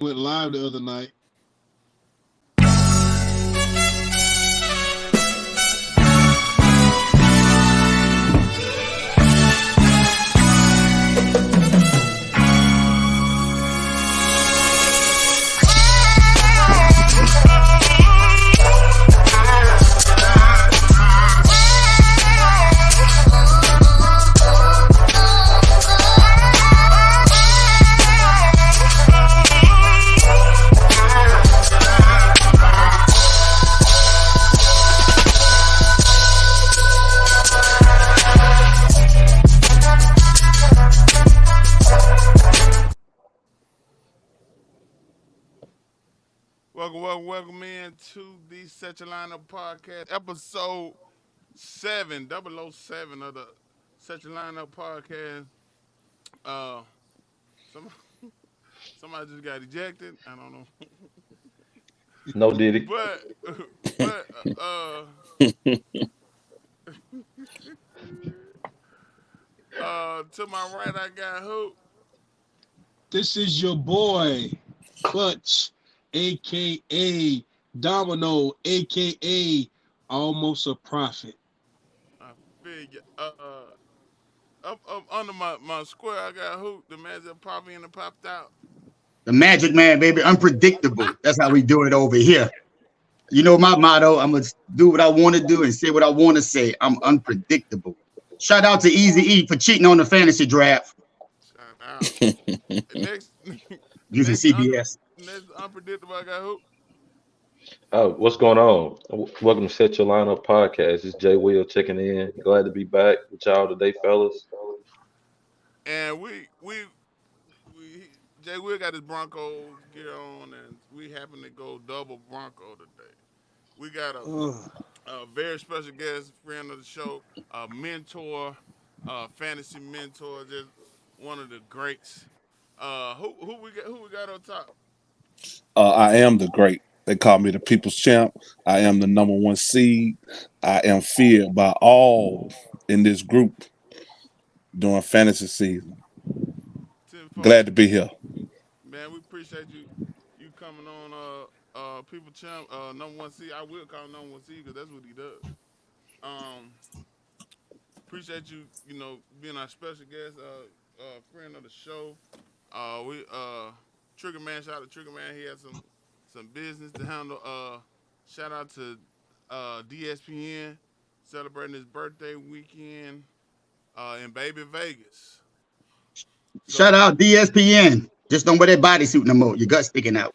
Went live the other night. Welcome in to the Set Your Lineup Podcast, episode 7, 007 of the Set Your Lineup Podcast. Uh, some, somebody just got ejected. I don't know, No diddy. but but to my right I got who? This is your boy, Clutch, aka Domino, aka Almost a Prophet. I figure. Up under my square, I got who? The man that popped in and popped out. The Magic Man, baby, unpredictable. That's how we do it over here. You know my motto, I'm going to do what I want to do and say what I want to say. I'm unpredictable. Shout out to Easy E for cheating on the fantasy draft. Shout out. next, Using CBS. Next unpredictable, I got who? What's going on? Welcome to Set Your Lineup Podcast. It's Jay Will checking in. Glad to be back with y'all today, fellas. And we Jay Will got his Broncos gear on, and we happen to go double Bronco today. We got a very special guest, friend of the show, a mentor, fantasy mentor, just one of the greats. Who we got on top? I am the great. They call me the people's champ. I am the number one seed. I am feared by all in this group during fantasy season. Glad to be here. Man, we appreciate you coming on. People champ, number one seed. I will call him number one seed because that's what he does. Appreciate you, being our special guest, friend of the show. We Trigger Man, shout out to Trigger Man. He had some business to handle. Shout out to DSPN celebrating his birthday weekend in Baby Vegas. Shout out DSPN. Just don't wear that bodysuit no more. Your gut's sticking out.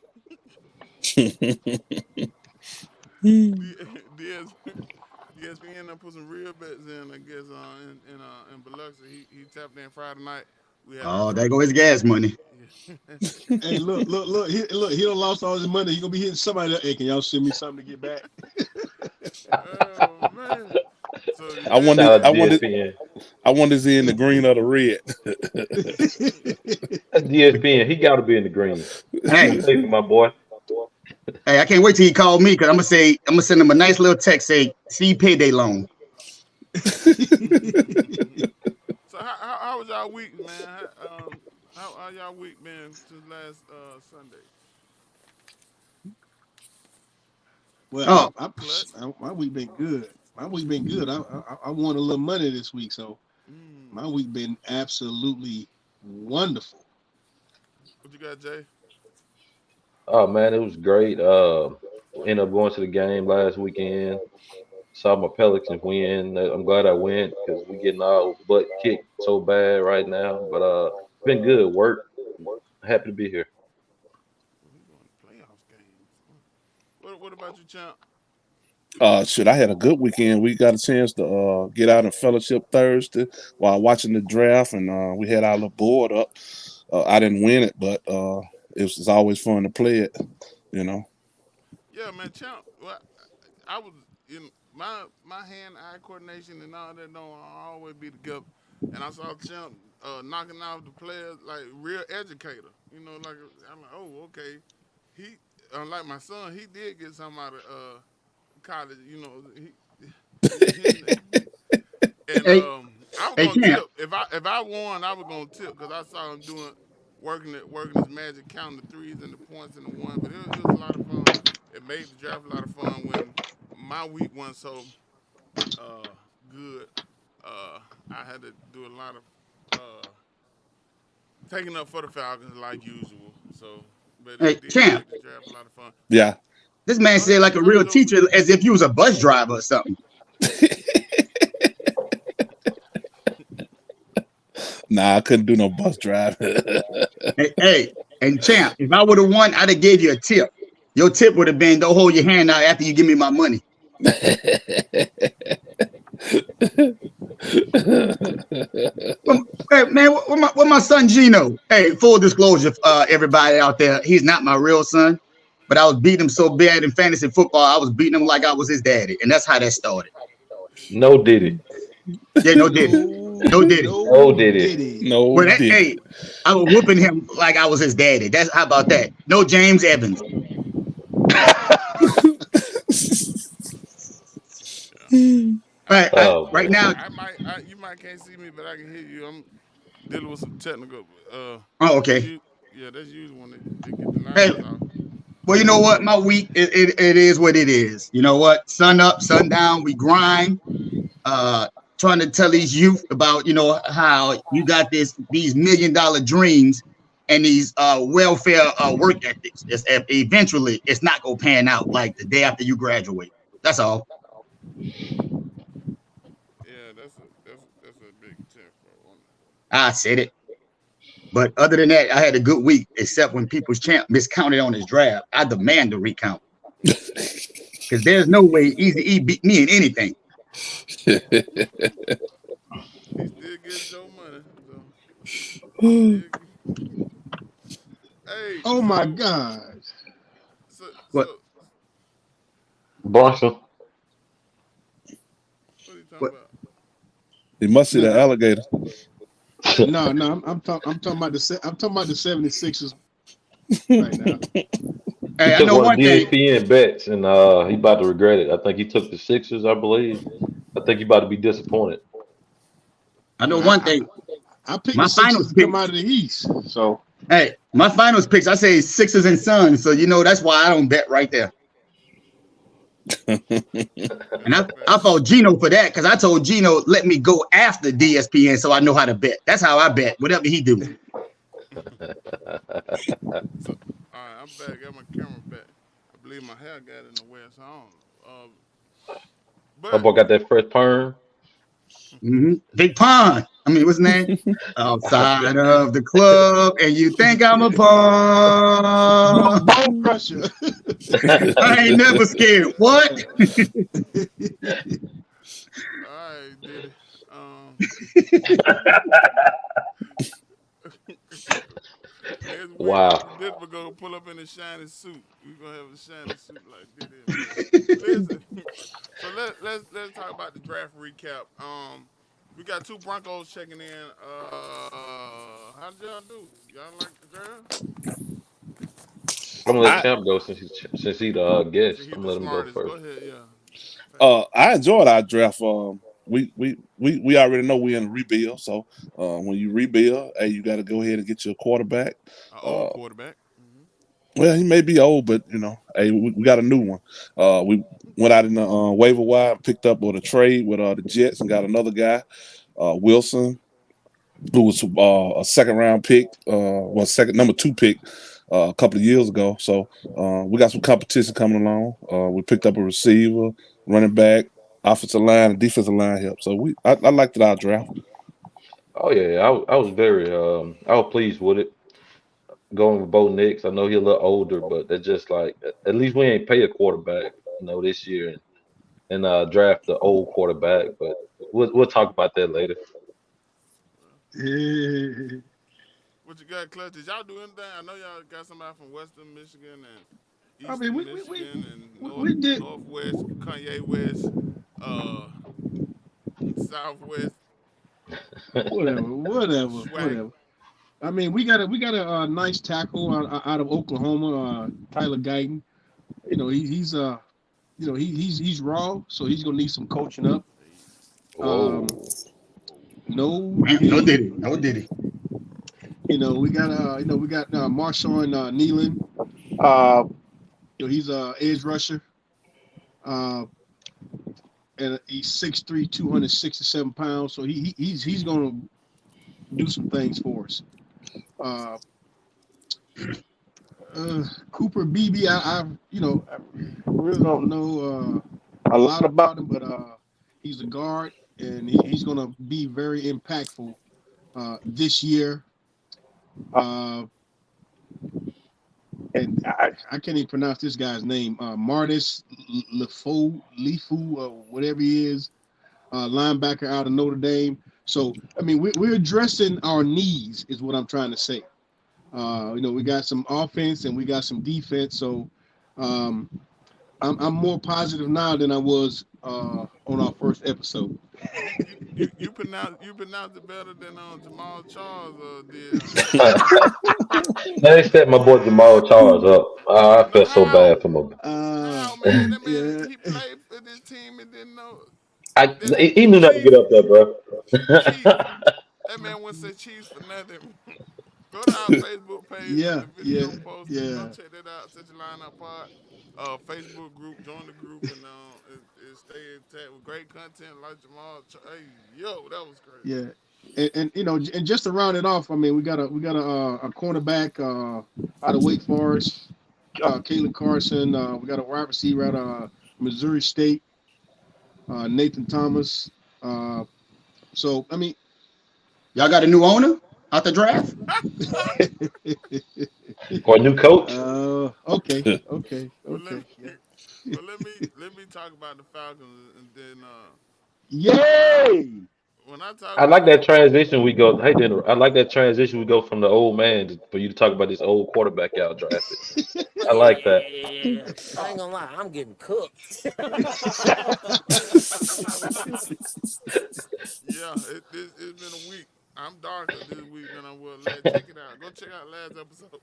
DSPN put some real bets in, I guess, in Biloxi. He tapped in Friday night. There goes his gas money. Hey, look! He done lost all his money. He gonna be hitting somebody up. Hey, can y'all send me something to get back? Oh man! So, I wonder is he in the green or the red? That's DSPN. He got to be in the green. Hey, my boy. Hey, I can't wait till he call me because I'm gonna send him a nice little text say, "See payday loan." So how was y'all week, man? How y'all week been since last Sunday? Well, my week been good. My week been good. I won a little money this week, so my week been absolutely wonderful. What you got, Jay? Oh man, it was great. Ended up going to the game last weekend. Saw my Pelicans win. I'm glad I went because we getting our butt kicked so bad right now. But been good work. Happy to be here. Playoff games. What about you, champ? I had a good weekend. We got a chance to get out and fellowship Thursday while watching the draft, and we had our little board up. I didn't win it, but it's always fun to play it, Yeah, man, champ. Well, I was my hand-eye coordination and all that don't always be together, and I saw champ knocking out the players like real educator. Like I'm like, oh, okay. He unlike my son, he did get something out of college. And I was gonna tip if I won. I was gonna tip because I saw him doing working his magic, counting the threes and the points and the one. But it was a lot of fun. It made the draft a lot of fun when my week wasn't so good. I had to do a lot of taking up for the Falcons like usual. So, but Hey, it did champ. make the draft a lot of fun. Yeah. This man Go said ahead, like a finish real your week. teacher, as if you was a bus driver or something. Nah, I couldn't do no bus drive. Hey, and champ, if I would have won, I'd have gave you a tip. Your tip would have been, don't hold your hand out after you give me my money. Hey, man, what my son Gino? Hey, full disclosure, everybody out there, he's not my real son, but I was beating him so bad in fantasy football, I was beating him like I was his daddy, and that's how that started. No diddy. Yeah, no diddy, no diddy. No diddy. Diddy. No Well, did. hey, I was whooping him like I was his daddy. That's how about that? No James Evans. Right, Oh right man. now. You might can't see me, but I can hear you. I'm dealing with some technical. Oh, That's okay. you. Yeah, that's usually when they get the Hey, lines off. well, you know what? My week, it is what it is. You know what? Sun up, sun down. We grind. Trying to tell these youth about, how you got these $1 million dreams and these welfare work ethics. Eventually it's not gonna pan out like the day after you graduate. That's all. Yeah, that's a big tip for one. I said it. But other than that, I had a good week, except when People's Champ miscounted on his draft. I demand a recount. Because there's no way Easy E beat me in anything. He still getting Joe money. So he still. Hey, Oh my God. so What Bronson. what are you talking what about? He must see the No, alligator. no. I'm talking about I'm talking about the 76ers right now. He hey, I took know one of one thing. ESPN bets and he about to regret it. I think he took the Sixers, I believe. I think he about to be disappointed. I know Well, one thing. I picked the My Sixers finals to pick. come out of the East. So Hey, my finals picks, I say Sixers and Suns. So that's why I don't bet right there. That's And a I fact. fought Gino for that because I told Gino, let me go after DSPN so I know how to bet. That's how I bet, whatever he do. So, all right, I'm back. Got my camera back. I believe my hair got in the way, so I don't know. My But boy got that fresh perm. Big Pond. I mean, what's his name? Outside of the club, and you think I'm a pawn. bone crusher. I ain't never scared. What? all right, did it. Next week, Wow. Uncle Dip will go pull up in a shiny suit. We gonna have a shiny suit like Diddy and Miller. Listen, so let's talk about the draft recap. We got two Broncos checking in. How did y'all do? Y'all like the draft? I'm gonna let I Champ go since he the So guest. he's I'm the gonna let him go smartest. Go first. ahead, yeah. Fact. I enjoyed our draft. We already know we're in a rebuild, so when you rebuild, hey, you got to go ahead and get your quarterback. An old Uh, quarterback. well, he may be old, but hey, we got a new one. We went out in the waiver wire and picked up with a trade with the Jets and got another guy, Wilson, who was a second round pick, was second number 2 pick a couple of years ago. So we got some competition coming along. We picked up a receiver, running back, offensive line, and defensive line help. So I liked it our draft. Oh yeah, I was very I was pleased with it. Going with Bo Nix. I know he's a little older, but they're just like at least we ain't pay a quarterback, this year and draft the old quarterback. But we'll talk about that later. What you got, Clutch? Did y'all do anything? I know y'all got somebody from Western Michigan and I mean, Eastern Michigan and we did. Northwest, Kanye West, uh, Southwest, Swag. Whatever. I mean, we got a nice tackle out of Oklahoma, Tyler Guyton. He's he's raw, so he's gonna need some coaching up. Um, Whoa. no No Diddy, diddy. No diddy. we got Marshawn Nealon. He's a edge rusher. And he's 6'3", 267 pounds. So he's going to do some things for us. Cooper Beebe, I really don't know a lot about him, but he's a guard, and he's going to be very impactful this year. And I can't even pronounce this guy's name. Martis Lifu, whatever he is, linebacker out of Notre Dame. So, I mean, we're addressing our needs, is what I'm trying to say. We got some offense and we got some defense. So, I'm more positive now than I was on our first episode. You pronounce it better than Jamal Charles did. They set my boy Jamal Charles up. I No, felt so how? bad for him. How, man? That man, Yeah, he played for this team and didn't know I that he knew not to Chief, get up there, bro. Chief. That man wouldn't say Chiefs for nothing. Go to our Facebook page with yeah, the yeah, video posted. Go yeah, check that out. Such a lineup pod. Facebook group. Join the group and and stay in touch with great content like Jamal. Hey, yo, that was crazy. yeah. And just to round it off, I mean, we got a cornerback out of Wake Forest, Caleb Carson. We got a wide receiver out of Missouri State, Nathan Thomas. So I mean, Y'all got a new owner out the draft? Or a new coach. okay, But let me, yeah. but let me talk about the Falcons and then when I Yay! when I talk I about like this. that transition we go. Hey, dinner. I like that transition we go from the old man for you to talk about this old quarterback y'all drafted. I like that. Yeah, I ain't gonna lie, I'm getting cooked. Yeah, it's been a week. I'm darker this week than I was last. Check it out. Go check out last episode.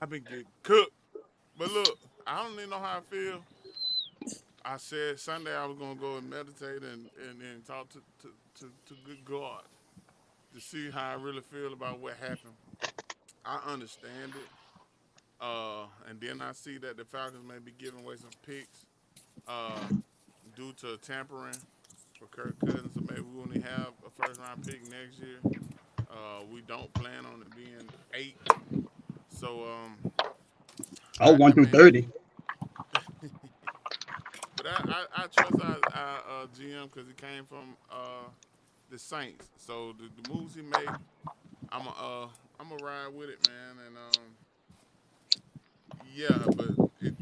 I've been getting cooked. But look, I don't even know how I feel. I said Sunday I was gonna go and meditate and talk to good God to see how I really feel about what happened. I understand it. And then I see that the Falcons may be giving away some picks uh, due to tampering for Kirk Cousins. So maybe we only have a first round pick next year. We don't plan on it being 8. So Oh, I 1 through mean, 30. but I trust our GM because he came from the Saints. So the moves he make, I'm a ride with it, man. And yeah, but it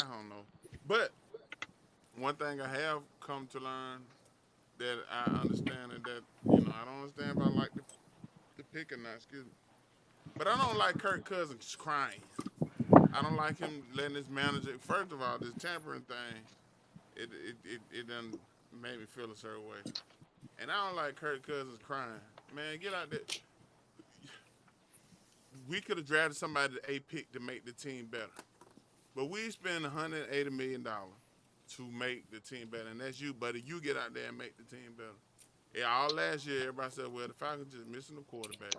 I don't know. But one thing I have come to learn that I understand and that I don't understand if I like the pick or not. Excuse me, but I don't like Kirk Cousins crying. I don't like him letting his manager. First of all, this tampering thing, it done made me feel a certain way, and I don't like Kirk Cousins crying. Man, get out there. We could have drafted somebody at a pick to make the team better, but we spend $180 million to make the team better, and that's you, buddy. You get out there and make the team better. Yeah, all last year, everybody said, well, the Falcons just missing the quarterback.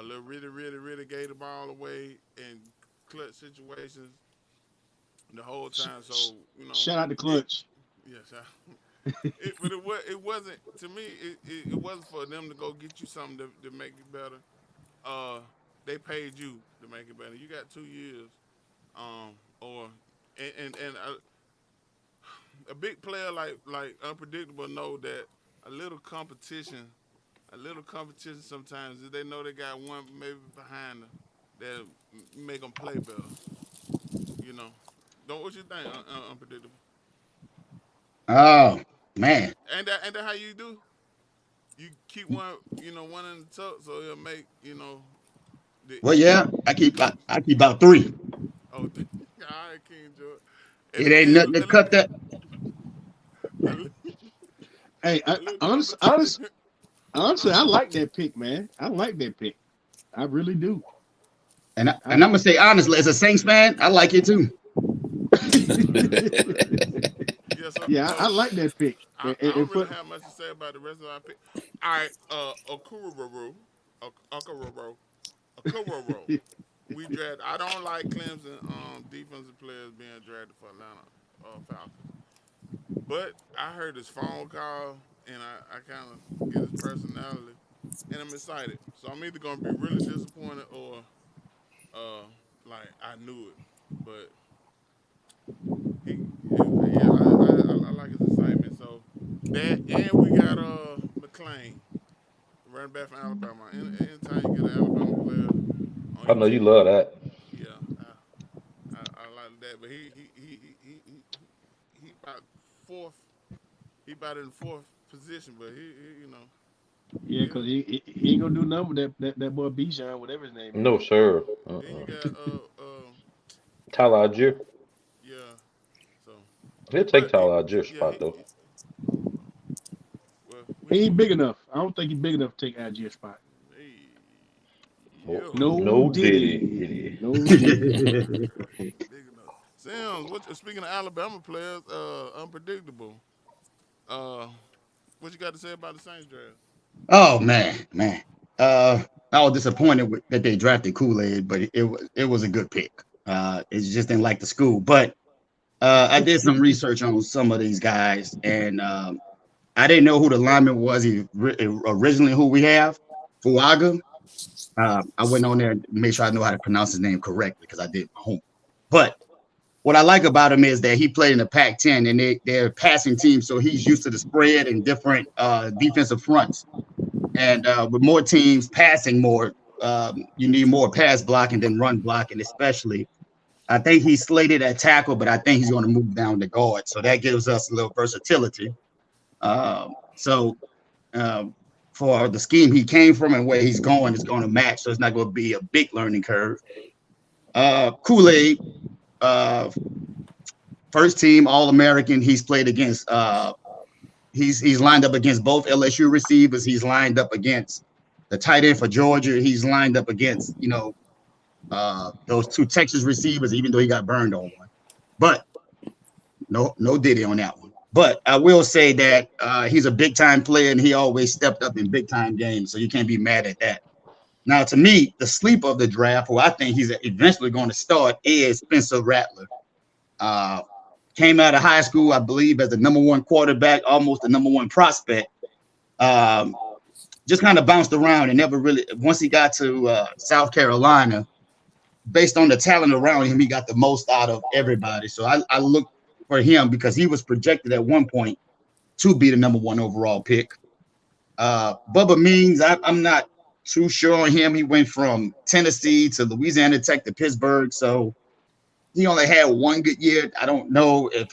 Little really gave the ball away in clutch situations the whole time. So, Shout out to it, Clutch. yes, but it wasn't, to me, it wasn't for them to go get you something to make it better. Uh, they paid you to make it better. You got 2 years, or, and a big player like Unpredictable know that a little competition sometimes if they know they got one maybe behind them that make them play better. You know, don't what you think? Unpredictable. Oh, man. And that how you do? You keep one one in the tuck so it'll make the Well, yeah, I keep about 3. oh all right, King George. And It ain't then nothing to cut that. a little, Hey, a little competition. honestly, Uh, I like that pick, man. I like that pick. I really do. And I'm I, gonna say honestly, as a Saints fan, I like it too. yeah, so yeah, I like that pick. I And don't for really have much to say about the rest of our pick. All right, Okuru Okorobo. Okorobo. We draft. I don't like Clemson defensive players being drafted for Atlanta Falcons. But I heard his phone call, and I kind of get his personality, and I'm excited. So I'm either gonna be really disappointed or like I knew it. But yeah, I like his excitement. So that, and we got McClain, running back from Alabama. Anytime you get an Alabama player on I your know you team, love that. yeah, I like that. But he about fourth. He about in fourth position, but he you know Yeah, he'll. because he ain't gonna do nothing with that boy Bijan, whatever his name No, is. sir. Then you got Tyler Algier. yeah. So, He'll take but Tyler Algier's yeah spot though. I don't know. Well, we He see. ain't big enough. I don't think he's big enough to take Algier spot. Hey, Oh, yeah, No no diddy. diddy. No diddy. big enough. Sims, speaking of Alabama players, unpredictable. Uh, what you got to say about the Saints draft? Oh man. I was disappointed that they drafted Kool-Aid, but it was a good pick. It just didn't like the school. But I did some research on some of these guys, and I didn't know who the lineman was. Originally who we have, Fuaga. I went on there and made sure I know how to pronounce his name correctly because I did my homework. But what I like about him is that he played in the Pac-10 and they're a passing team, so he's used to the spread and different defensive fronts. And with more teams passing more, you need more pass blocking than run blocking, especially. I think he's slated at tackle, but I think he's going to move down to guard. So that gives us a little versatility. So for the scheme he came from and where he's going is going to match. So it's not going to be a big learning curve. Kool-Aid, uh, first team All-American. He's played against. He's lined up against both LSU receivers. He's lined up against the tight end for Georgia. He's lined up against those two Texas receivers, even though he got burned on one. But no Diddy on that one. But I will say that he's a big time player and he always stepped up in big time games, so you can't be mad at that. Now, to me, the sleep of the draft, who I think he's eventually going to start, is Spencer Rattler. Uh, Came out of high school, I believe, as the number one quarterback, almost the number one prospect. Um, just kind of bounced around and never really. Once he got to South Carolina, based on the talent around him, he got the most out of everybody. So I look for him because he was projected at one point to be the number one overall pick. Bubba Means, I'm not too sure on him. He went from Tennessee to Louisiana Tech to Pittsburgh, so he only had one good year. I don't know if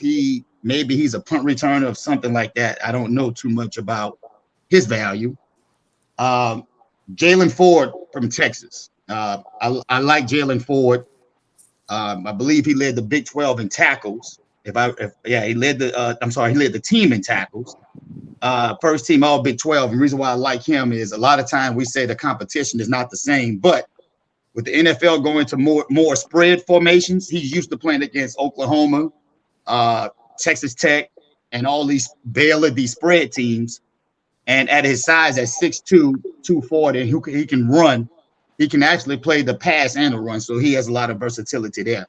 maybe he's a punt returner or something like that. I don't know too much about his value. Um, Jalen Ford from Texas. I like Jalen Ford. I believe he led the Big 12 in tackles. He led he led the team in tackles. First team all Big 12. And the reason why I like him is a lot of time we say the competition is not the same, but with the NFL going to more spread formations, he's used to playing against Oklahoma, Texas Tech, and all these Baylor, these spread teams. And at his size at 6'2", 240, he can run. He can actually play the pass and the run, so he has a lot of versatility there.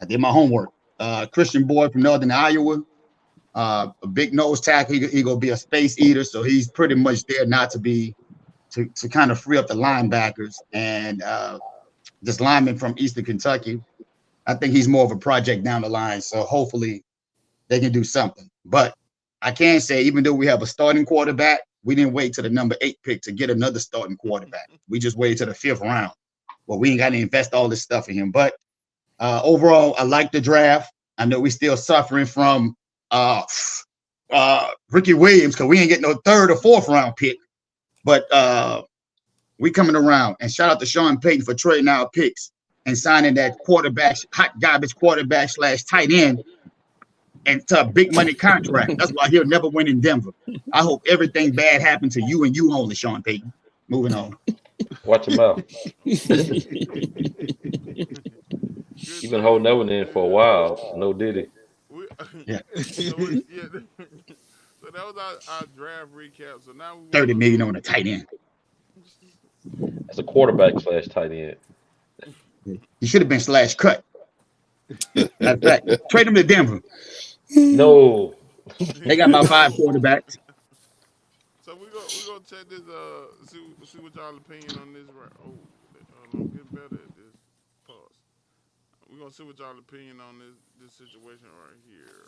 I did my homework. Christian Boyd from Northern Iowa, a big nose tackle. He gonna be a space eater, so he's pretty much there not to be to kind of free up the linebackers and this lineman from Eastern Kentucky. I think he's more of a project down the line, so hopefully they can do something. But I can say, even though we have a starting quarterback, we didn't wait to the number 8 pick to get another starting quarterback. We just waited to the 5th round. Well, we ain't got to invest all this stuff in him. But overall, I like the draft. I know we're still suffering from Ricky Williams because we ain't getting no 3rd or 4th round pick. But we coming around. And shout out to Sean Payton for trading our picks and signing that hot garbage quarterback / tight end into a big money contract. That's why he'll never win in Denver. I hope everything bad happened to you and you only, Sean Payton. Moving on. Watch him out. Good You've been holding take. that one in for a while. No diddy. We, Yeah. yeah. So that was our draft recap. So now we 30 million want on a tight end. as a quarterback slash tight end. He should have been slash cut. Matter of fact, trade him to Denver. No, They got about five No. quarterbacks. So we gonna check this. See what y'all opinion on this. Right. Oh, I'm getting better at this. Pause. We gonna see what y'all opinion on this situation right here.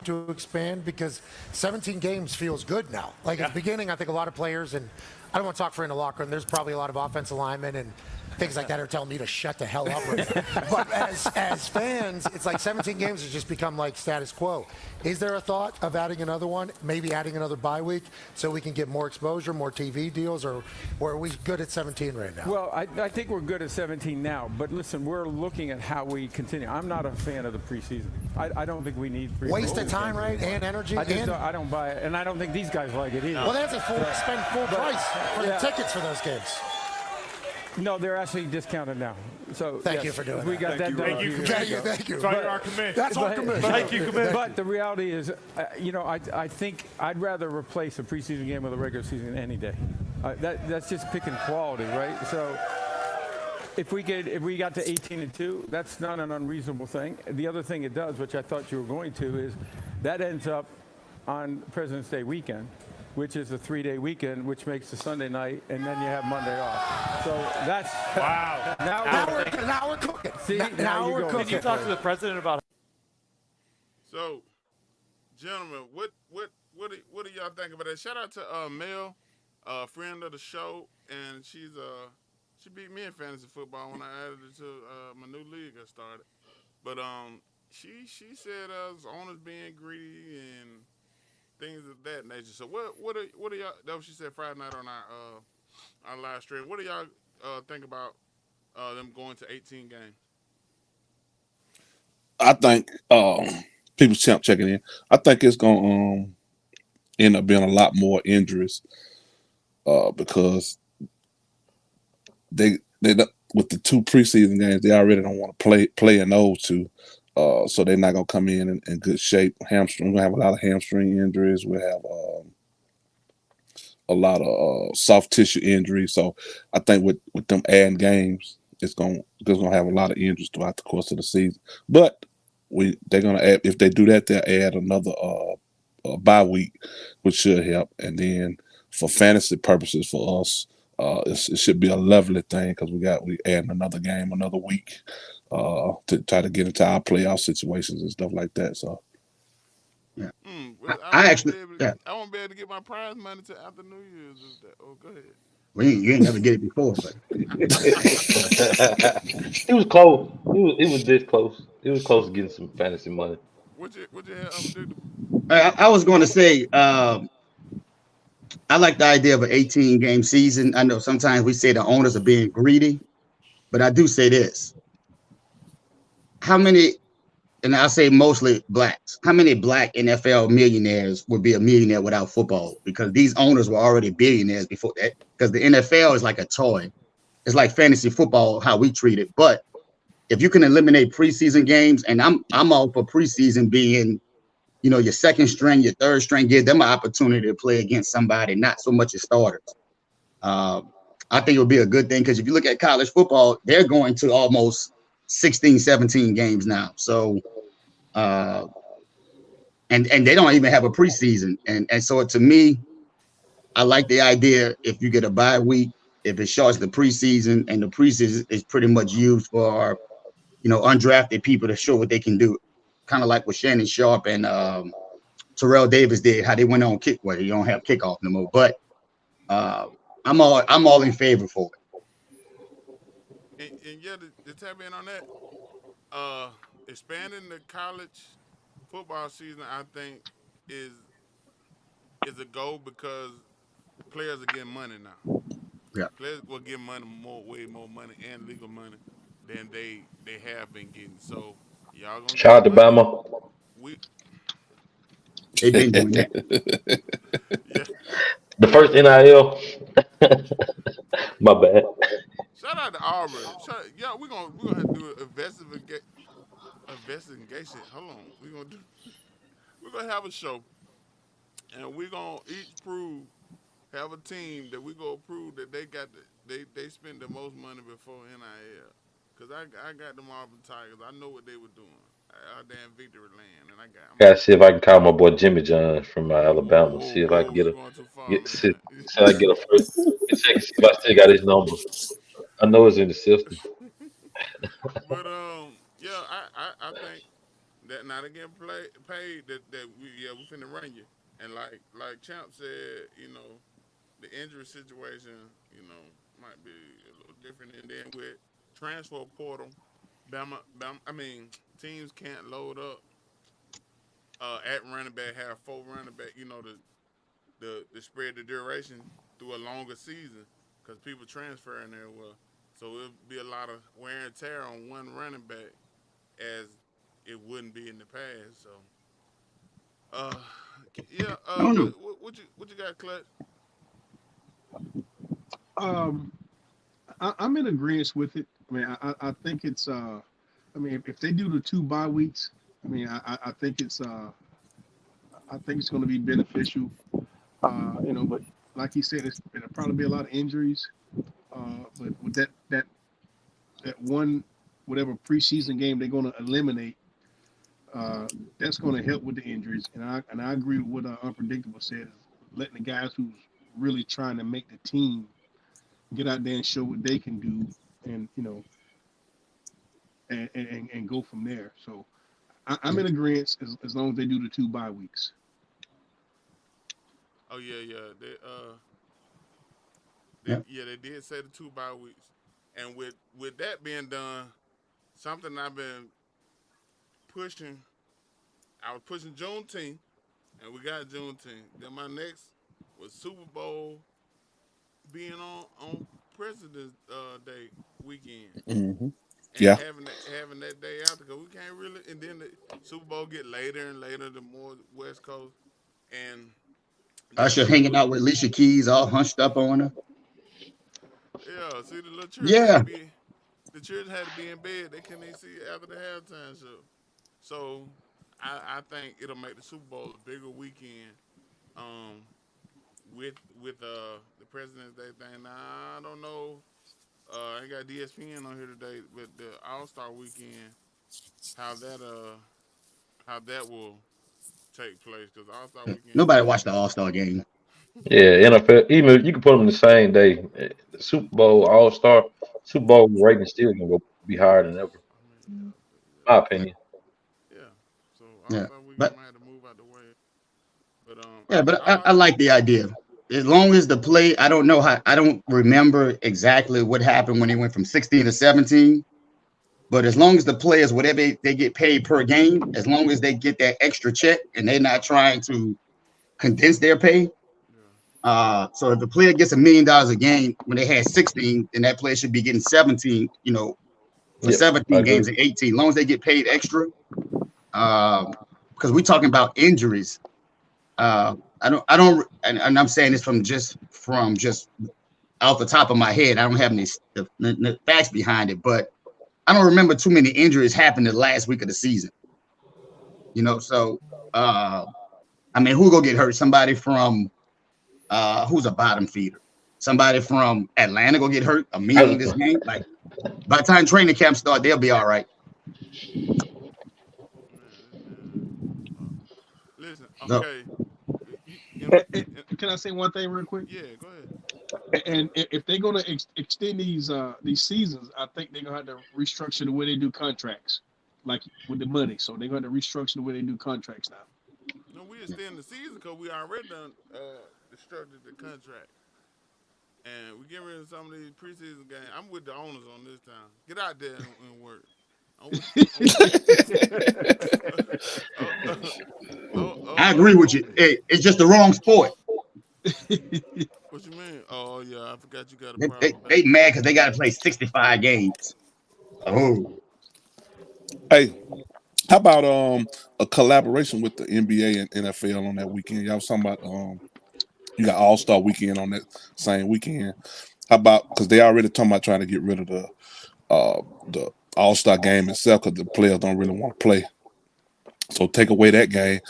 To expand because 17 games feels good now. Like at the beginning, I think a lot of players, and I don't want to talk for in the locker room, there's probably a lot of offensive linemen and things like that are telling me to shut the hell up right now. But as fans, it's like 17 games has just become like status quo. Is there a thought of adding another one, maybe adding another bye week so we can get more exposure, more TV deals, or are we good at 17 right now? Well, I think we're good at 17 now, but listen, we're looking at how we continue. I'm not a fan of the preseason. I don't think we need preseason. Waste of time, right, and energy. I don't buy it, and I don't think these guys like it either. Well, that's a spend full price for the tickets for those games. No, they're actually discounted now. So thank you for doing that. We got that done. Thank you. Our commission. That's our commission. Thank you, commission. But the reality is, I think I'd rather replace a preseason game with a regular season any day. That's just picking quality, right? So if we got to 18-2, that's not an unreasonable thing. The other thing it does, which I thought you were going to, is that ends up on President's Day weekend, which is a 3-day weekend, which makes the Sunday night, and then you have Monday off. So that's Wow. Now we're cooking. See, now we're cooking. Did you talk to the president about? So, gentlemen, what do y'all think about that? Shout out to Mel, friend of the show, and she beat me in fantasy football when I added it to my new league I started. But she said owners being greedy and things of that nature. So what are y'all? That was she said Friday night on our live stream. What do y'all think about them going to 18 games? I think people's champ checking in. I think it's gonna end up being a lot more injuries because they with the two preseason games they already don't want to play in those two. So they're not gonna come in good shape. Hamstring. We're gonna have a lot of hamstring injuries. We have a lot of soft tissue injuries. So I think with them adding games, it's gonna have a lot of injuries throughout the course of the season. But they're gonna add, if they do that, they'll add another bye week, which should help. And then for fantasy purposes for us, it should be a lovely thing because we adding another game, another week. To try to get into our playoff situations and stuff like that. So, yeah, Well, I actually, I won't be able to get my prize money till after New Year's. Oh, go ahead. well, you ain't never get it before, but he was close. It was this close. It was close to getting some fantasy money. What you have unpredictable? I was going to say, I like the idea of an 18-game season. I know sometimes we say the owners are being greedy, but I do say this. How many, and I say mostly blacks, how many black NFL millionaires would be a millionaire without football? Because these owners were already billionaires before that. Because the NFL is like a toy. It's like fantasy football, how we treat it. But if you can eliminate preseason games, and I'm all for preseason being, your second string, your third string, give them an opportunity to play against somebody, not so much as starters. I think it would be a good thing because if you look at college football, they're going to almost 16, 17 games now. So, and they don't even have a preseason. And so to me, I like the idea if you get a bye week, if it shorts the preseason, and the preseason is pretty much used for, undrafted people to show what they can do. Kind of like what Shannon Sharp and Terrell Davis did, how they went on kick. Well, you don't have kickoff no more, but I'm all in favor for it. And yeah, to tap in on that, expanding the college football season, I think is a goal because players are getting money now. Yeah. Players will get way more money and legal money than they have been getting. So y'all gonna Shout out get to money. Bama. They've been doing that. Yeah. The first NIL. My bad. Shout out to Auburn. We're gonna have to do an investigation. Hold on. We're gonna have a show, and we're gonna each prove have a team that we go prove that they spent the most money before NIL. Cause I got them Auburn Tigers. I know what they were doing. Out there in Victory Land, and I'm Gotta gonna see if I can call my boy Jimmy John from Alabama. whoa See if I can whoa get you a going too far, get see, man. see I get a first. Let me check and see if I still got his number. I know it's in the system. But yeah, I think that now they getting paid that we finna run you, and like Champ said, the injury situation, might be a little different, and then with transfer portal, Bama, I mean teams can't load up at running back, have four running back, the spread the duration through a longer season because people transfer in there. Well, so it'll be a lot of wear and tear on one running back as it wouldn't be in the past. So, uh, yeah. I don't know. What you got, Clutch? Um, I'm in agreement with it. I mean, I think it's I mean, if they do the 2 bye weeks, I mean, I think it's going to be beneficial. But like he said, it'll probably be a lot of injuries. But with that one whatever preseason game they're going to eliminate, that's going to help with the injuries. And I agree with what Unpredictable said, letting the guys who's really trying to make the team get out there and show what they can do, and and go from there. So I'm in agreement as long as they do the 2 bye weeks. Oh yeah. Yeah. They did say the 2 bye weeks, and with that being done, something I've been pushing. I was pushing Juneteenth, and we got Juneteenth. Then my next was Super Bowl being on President's Day weekend, Hmm. and Yeah. having that day out because we can't really. And then the Super Bowl get later and later, the more West Coast, and then Usher Super. hanging out with Alicia Keys, all hunched up on her. Yeah, see the little children had to Yeah, be. The children had to be in bed. They couldn't even see it after the halftime show. So I think it'll make the Super Bowl a bigger weekend. Um, with the President's Day thing. Now I don't know. I got DSPN on here today, but the All Star Weekend, how that uh how that will take place because All Star Weekend nobody is watched the All Star game. Yeah, NFL. Even you can put them the same day. The Super Bowl, All Star, Super Bowl rating still gonna go be higher than ever. I mean My opinion. yeah. So All Yeah, Star Weekend but might have to move out the way, but yeah, but I I like like the idea. As long as the play, I don't know how. I don't remember exactly what happened when they went from 16 to 17. But as long as the players, whatever they get paid per game, as long as they get that extra check and they're not trying to condense their pay. yeah. So if the player gets $1 million a game when they had 16, then that player should be getting 17, for Yep, I 17 agree. games and 18, as long as they get paid extra. Because we're talking about injuries. I don't, and I'm saying this from just off the top of my head. I don't have any the facts behind it, but I don't remember too many injuries happening the last week of the season. So uh, I mean, who go get hurt? Somebody from who's a bottom feeder? Somebody from Atlanta go get hurt I immediately this was, game. Like by the time training camp start, they'll be all right. Man. Uh, listen, So okay. You, Can I say one thing real quick? yeah, go ahead. And if they're going to extend these seasons, I think they're going to have to restructure the way they do contracts, like with the money. So they're going to restructure the way they do contracts now. No, we extend the season because we already done structured the contract. And we get rid of some of these preseason games. I'm with the owners on this time. Get out there and work. I'm with, I'm with uh, uh, I agree with I'm, you. It's just the wrong sport. what you mean? Oh yeah, I forgot you got a They, they, problem with they baseball. mad because they got to play 65 games. Oh, Hey, how about a collaboration with the NBA and NFL on that weekend? Y'all was talking about you got All Star Weekend on that same weekend. How about because they already talking about trying to get rid of the All Star game itself because the players don't really want to play. So take away that game,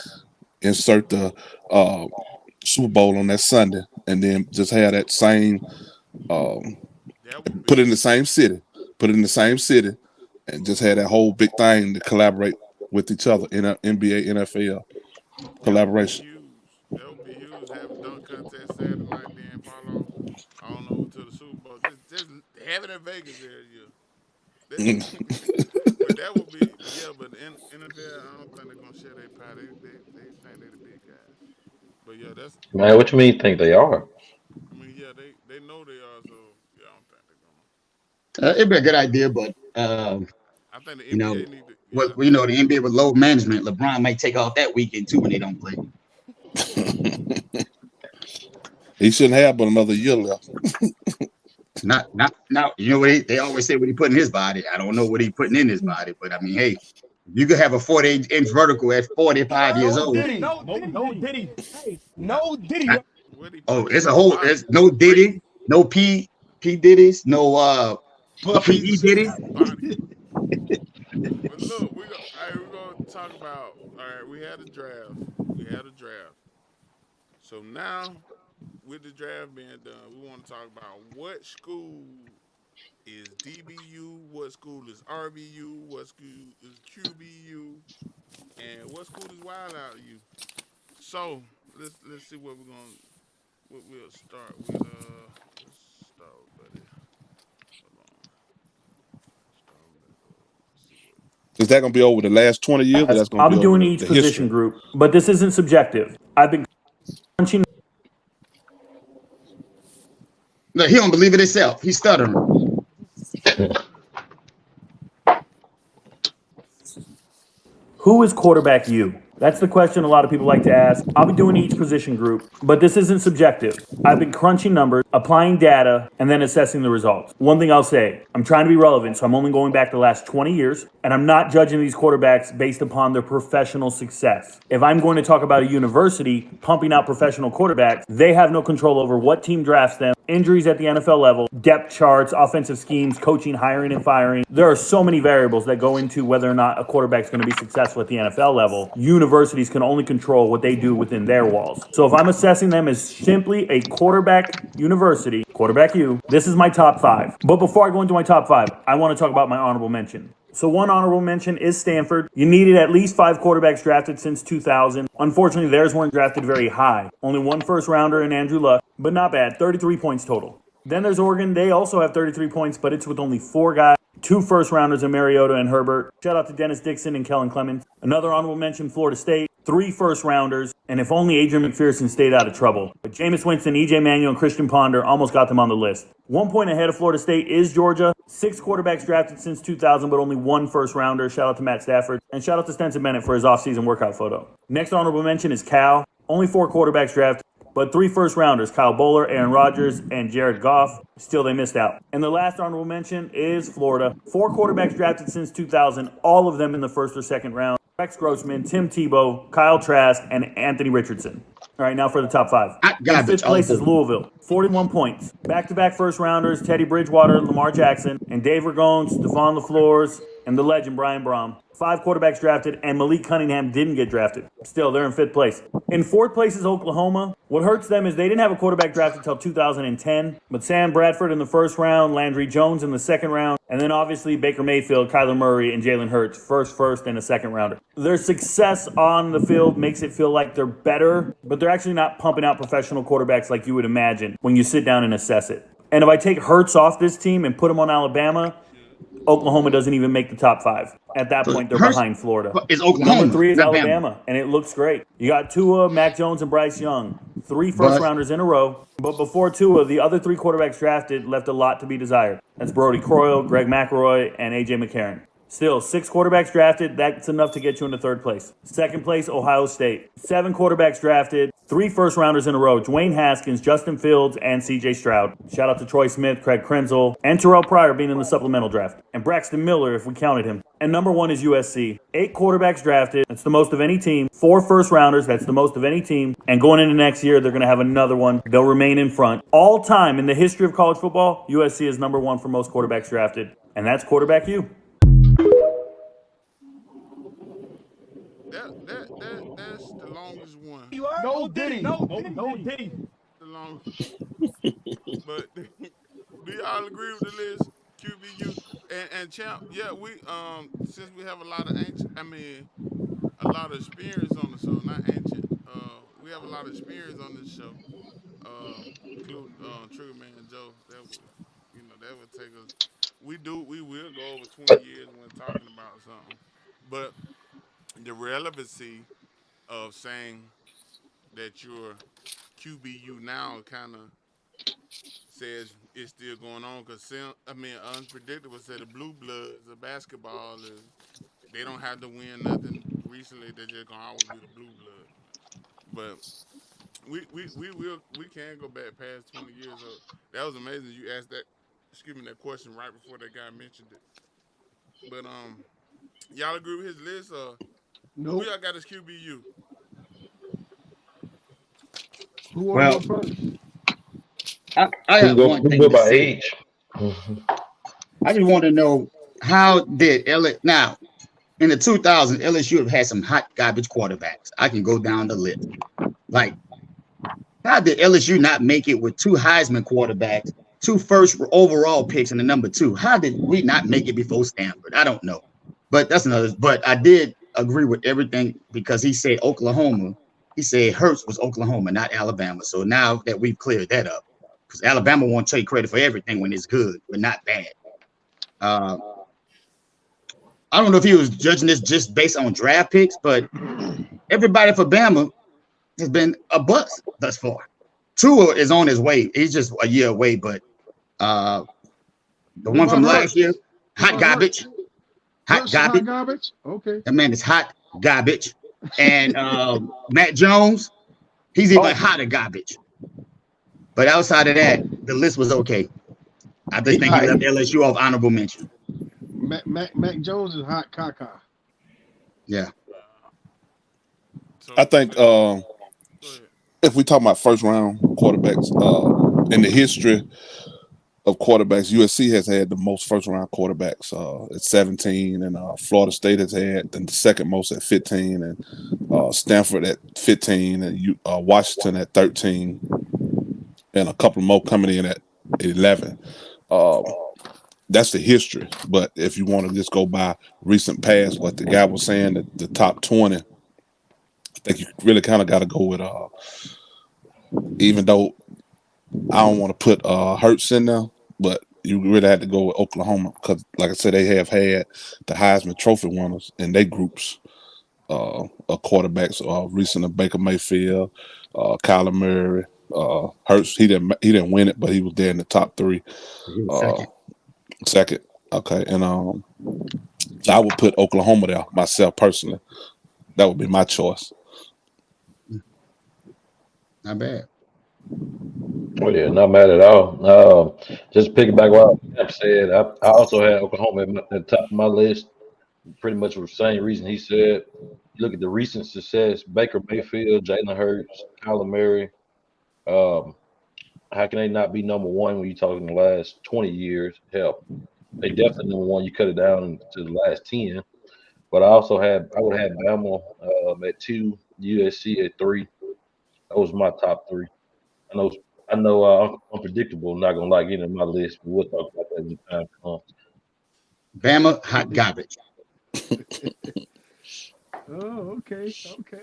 insert the uh, Super Bowl on that Sunday, and then just have that same That would put it be in the same city, and just have that whole big thing to collaborate with each other in a NBA, NFL that would be collaboration. huge. That would be huge. Have a dunk contest Saturday night, then follow on over to the Super Bowl. Just have it in Vegas every year. That, but that would be yeah. But in NFL, I don't think they're gonna share their pie. They think they're the big guys. But yeah, that's Man, what you mean think they are? I mean yeah, they know they are. So yeah, I don't think they're gonna. It'd be a good idea, but I think the you know, NBA need to what yeah. you know, the NBA with load management, LeBron might take off that weekend too when they don't play. He shouldn't have but another year left. Not now. You know what they always say what he put in his body. I don't know what he putting in his body, but I mean, hey, you could have a 48-inch vertical at 45 years No old. Diddy. No Diddy. Hey, no Diddy. What he Oh, putting it's in a his whole. body There's is no Diddy, crazy. no P Diddy's, no PE Puppies. Diddy. Body. But look, we're gonna talk about all right, we had a draft. We had a draft. So now with the draft being done, we want to talk about what school is DBU, what school is RBU, what school is QBU, and what school is Wild Out U. So let's see what we'll start with. Let's start with buddy. Hold on. Start with let's see what. Is that going to be over the last 20 years, or that's going I'll to be be over doing the each position history? group, but this isn't subjective. I've been crunching. No, he don't believe it himself. He's stuttering. Who is quarterback you? That's the question a lot of people like to ask. I'll be doing each position group, but this isn't subjective. I've been crunching numbers, applying data, and then assessing the results. One thing I'll say, I'm trying to be relevant, so I'm only going back the last 20 years, and I'm not judging these quarterbacks based upon their professional success. If I'm going to talk about a university pumping out professional quarterbacks, they have no control over what team drafts them, injuries at the NFL level, depth charts, offensive schemes, coaching, hiring, and firing. There are so many variables that go into whether or not a quarterback's going to be successful at the NFL level. Universities can only control what they do within their walls. So if I'm assessing them as simply a quarterback university, quarterback U, this is my top 5. But before I go into my top 5, I want to talk about my honorable mention. So one honorable mention is Stanford. You needed at least 5 quarterbacks drafted since 2000. Unfortunately, theirs weren't drafted very high. Only one first rounder in Andrew Luck, but not bad. 33 points total. Then there's Oregon. They also have 33 points, but it's with only 4 guys. 2 first rounders in Mariota and Herbert. Shout out to Dennis Dixon and Kellen Clemens. Another honorable mention, Florida State. 3 first rounders, and if only Adrian McPherson stayed out of trouble. But Jameis Winston, EJ Manuel, and Christian Ponder almost got them on the list. 1 point ahead of Florida State is Georgia. 6 quarterbacks drafted since 2000, but only 1 first rounder. Shout out to Matt Stafford. And shout out to Stenson Bennett for his offseason workout photo. Next honorable mention is Cal. Only 4 quarterbacks drafted, but 3 first rounders, Kyle Bowler, Aaron Rodgers, and Jared Goff. Still, they missed out. And the last honorable mention is Florida. 4 quarterbacks drafted since 2000, all of them in the first or second round. Rex Grossman, Tim Tebow, Kyle Trask, and Anthony Richardson. All right, now for the top 5. In 5th place is Louisville, 41 points. Back-to-back first rounders, Teddy Bridgewater, Lamar Jackson, and Dave Ragone, Stephon LaFleurs, and the legend Brian Brom. 5 quarterbacks drafted, and Malik Cunningham didn't get drafted. Still, they're in 5th place. In 4th place is Oklahoma. What hurts them is they didn't have a quarterback drafted until 2010, but Sam Bradford in the first round, Landry Jones in the second round, and then obviously Baker Mayfield, Kyler Murray, and Jalen Hurts, first, and a second rounder. Their success on the field makes it feel like they're better, but they're actually not pumping out professional quarterbacks like you would imagine when you sit down and assess it. And if I take Hurts off this team and put him on Alabama, Oklahoma doesn't even make the top 5. At that point, they're behind Florida. It's Oklahoma. Number 3 is not Alabama, Bama. and it looks great. You got Tua, Mac Jones, and Bryce Young. 3 first rounders in a row. But before Tua, the other 3 quarterbacks drafted left a lot to be desired. That's Brody Croyle, Greg McElroy, and A.J. McCarron. Still, 6 quarterbacks drafted, that's enough to get you into 3rd place. 2nd place, Ohio State. 7 quarterbacks drafted, 3 first rounders in a row. Dwayne Haskins, Justin Fields, and C.J. Stroud. Shout out to Troy Smith, Craig Krenzel, and Terrell Pryor being in the supplemental draft. And Braxton Miller, if we counted him. And number 1 is USC. 8 quarterbacks drafted, that's the most of any team. 4 first rounders, that's the most of any team. And going into next year, they're going to have another one. They'll remain in front. All time in the history of college football, USC is number 1 for most quarterbacks drafted. And that's quarterback U. That's the longest one. No Diddy. No Diddy. Along, but do y'all agree with the list? QBU and champ. Yeah, we since we have a lot of a lot of experience on the show, not ancient. We have a lot of experience on this show, including Triggerman Joe. That would, that would take us. We will go over 20 years when talking about something, but the relevancy of saying that you're QBU now kind of says it's still going on because unpredictable said the blue bloods of basketball is they don't have to win nothing recently. They're just gonna always be the blue bloods. But we can go back past 20 years. That was amazing. You asked that. Excuse me, that question right before that guy mentioned it. But y'all agree with his list? Who Nope. y'all got as QBU? Who want to Well, go first? I We can have go. one We can thing go to by say. age. I just want to know how did now in the 2000s LSU have had some hot garbage quarterbacks. I can go down the list. Like, how did LSU not make it with two Heisman quarterbacks, two first overall picks, and the number two? How did we not make it before Stanford? I don't know, but that's another. But I did agree with everything because he said Oklahoma. He said Hurts was Oklahoma, not Alabama. So now that we've cleared that up, because Alabama won't take credit for everything when it's good, but not bad. Uh, I don't know if he was judging this just based on draft picks, but everybody for Bama has been a bust thus far. Tua is on his way. He's just a year away, but the What one about from last year, Hurts? What hot about garbage, Hurts? hot Hurts is hot garbage. garbage. Okay. That man is hot garbage. And Matt Jones, he's even Oh, hotter garbage. But outside of that, the list was okay. I just think All he right. left LSU off honorable mention. Mac Jones is hot caca. Yeah. I So think go ahead. if we talk about first round quarterbacks in the history of quarterbacks, USC has had the most first round quarterbacks at 17, and Florida State has had the second most at 15, and Stanford at 15, and Washington at 13, and a couple more coming in at 11. That's the history. But if you want to just go by recent past, what the guy was saying, that the top 20, I think you really kind of got to go with, even though I don't want to put Hurts in there, but you really had to go with Oklahoma because, like I said, they have had the Heisman Trophy winners in their groups of quarterbacks. Recently, Baker Mayfield, Kyler Murray, Hurts. He didn't win it, but he was there in the top three. He was second. Second, okay, and I would put Oklahoma there myself personally. That would be my choice. Not bad. oh yeah, not mad at all. Just piggyback what Champ said. I also had Oklahoma at the top of my list. Pretty much for the same reason he said. You look at the recent success: Baker Mayfield, Jalen Hurts, Kyler Murray. Um, how can they not be number one when you're talking the last 20 years? Hell, they definitely number one. You cut it down to the last 10. But I would have Bama at 2, USC at 3. Those are my top 3. I know unpredictable. Not gonna like getting in my list, but we'll talk about that when the time comes. Bama, hot garbage. Oh, okay. Okay.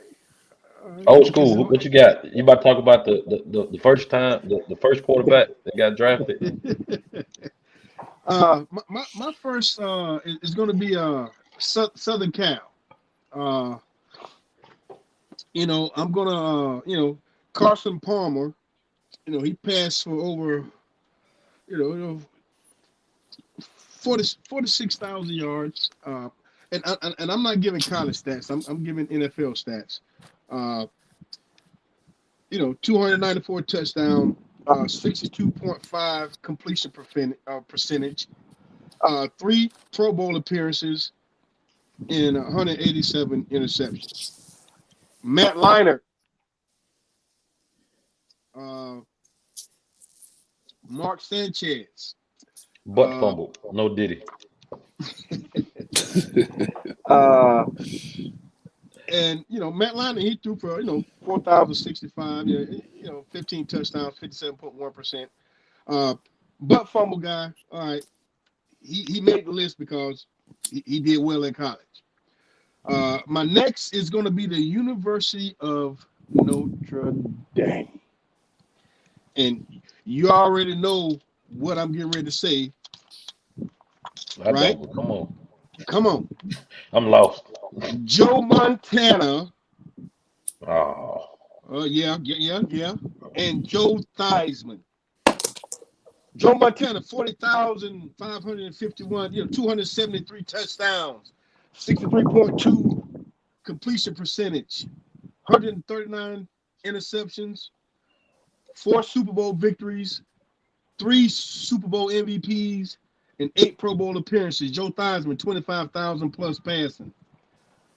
All right. Old Because school. What you got? You about to talk about the first time the first quarterback that got drafted? my first is going to be Southern Cal. I'm gonna Carson Palmer. He passed for over 46,000 yards. And I'm not giving college stats. I'm giving NFL stats. 294 touchdown, 62.5 completion percentage, 3 Pro Bowl appearances, and 187 interceptions. Matt Leinart, Mark Sanchez, Butt fumble. No Diddy. And Matt Leinart, he threw for 4,065, 15 touchdowns, 57.1%. But fumble guy, all right, he made the list because he did well in college. My next is going to be the University of Notre Dame, and you already know what I'm getting ready to say, right? Come on. Come on, I'm lost. Joe Montana. Oh. Yeah. And Joe Theismann. Joe Montana, 40,551, 273 touchdowns, 63.2 completion percentage, 139 interceptions, 4 Super Bowl victories, 3 Super Bowl MVPs, and 8 Pro Bowl appearances. Joe Theismann, 25,000 plus passing,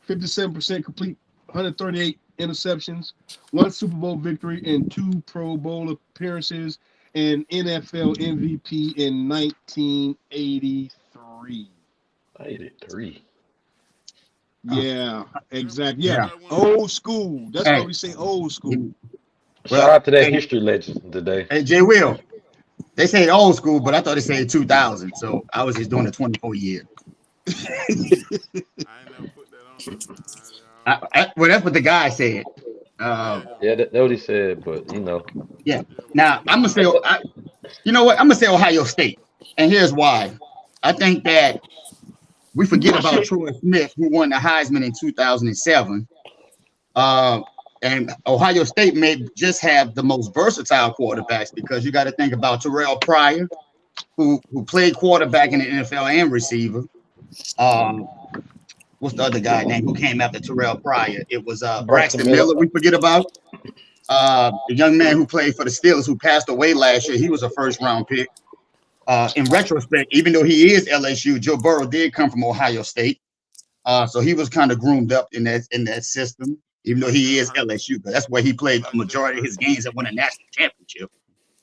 57% complete, 138 interceptions, 1 Super Bowl victory, and 2 Pro Bowl appearances, and NFL MVP in 1983. 83. Yeah, exactly. Yeah, old school. That's why we say old school. Well, shout out to that history legend today. Hey, Jay Will. They say old school, but I thought they said 2000. So I was just doing a 24 year. I ain't never put that on. Well, that's what the guy said. Yeah, that's what he said, but Yeah. Now I'm gonna say, you know what? I'm gonna say Ohio State, and here's why. I think that we forget about Troy Smith, who won the Heisman in 2007. And Ohio State may just have the most versatile quarterbacks because you got to think about Terrell Pryor, who played quarterback in the NFL and receiver. What's the other guy name who came after Terrell Pryor? It was Braxton Miller. We forget about the young man who played for the Steelers who passed away last year. He was a first-round pick. In retrospect, even though he is LSU, Joe Burrow did come from Ohio State, so he was kind of groomed up in that system. Even though he is LSU, but that's where he played the majority of his games and won a national championship.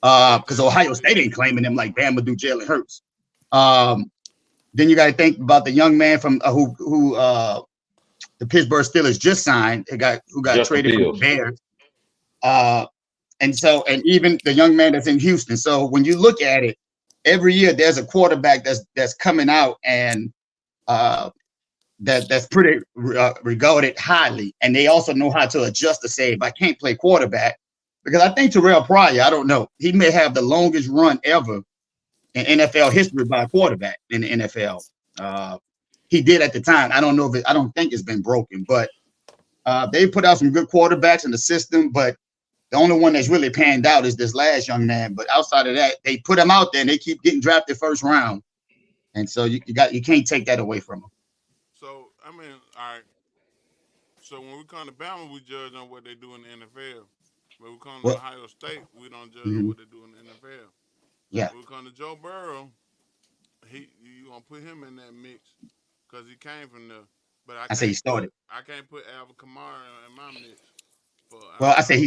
Because Ohio State ain't claiming him like Bama do Jalen Hurts. Then you got to think about the young man from who the Pittsburgh Steelers just signed, who got traded from the Bears. And even the young man that's in Houston. So when you look at it, every year there's a quarterback that's coming out and that's pretty regarded highly, and they also know how to adjust to say if I can't play quarterback, because I think Terrell Pryor, I don't know, he may have the longest run ever in NFL history by a quarterback in the NFL. He did at the time. I don't know I don't think it's been broken, but they put out some good quarterbacks in the system, but the only one that's really panned out is this last young man. But outside of that, they put him out there and they keep getting drafted first round, and so you can't take that away from them. So, I mean, all right. So when we come to Bama, we judge on what they do in the NFL. When we come to Ohio State, we don't judge on what they do in the NFL. Yeah. When we come to Joe Burrow, you gonna put him in that mix because he came from there. But I say he started. I can't put Alvin Kamara in my mix. Well, I say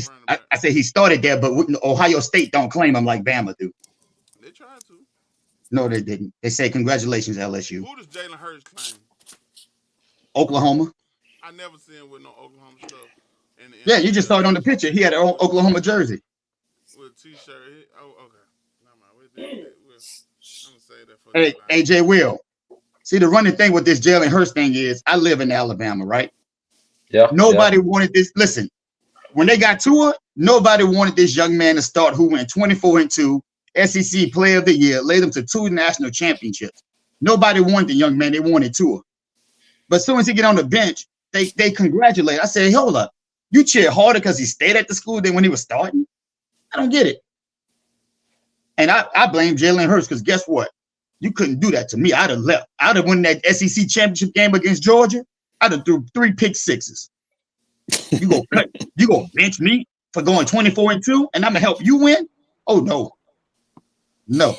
he started there, but Ohio State don't claim him like Bama do. They tried to. No, they didn't. They say congratulations, LSU. Who does Jalen Hurts claim? Oklahoma. I never seen him with no Oklahoma stuff. Yeah, you just saw it on the picture. He had an Oklahoma jersey. With a t-shirt. Oh, okay. I'm gonna say that for Hey, AJ Will. See, the running thing with this Jalen Hurts thing is I live in Alabama, right? Yeah. Nobody wanted this. Listen, when they got Tua, nobody wanted this young man to start who went 24-2, SEC Player of the Year, led them to 2 national championships. Nobody wanted the young man. They wanted Tua. But as soon as he get on the bench, they congratulate. I say, hold up. You cheer harder because he stayed at the school than when he was starting? I don't get it. And I blame Jalen Hurts because guess what? You couldn't do that to me. I'd have left. I'd have won that SEC championship game against Georgia. I'd have threw 3 pick sixes. You gonna bench me for going 24-2 and I'm gonna help you win? Oh no.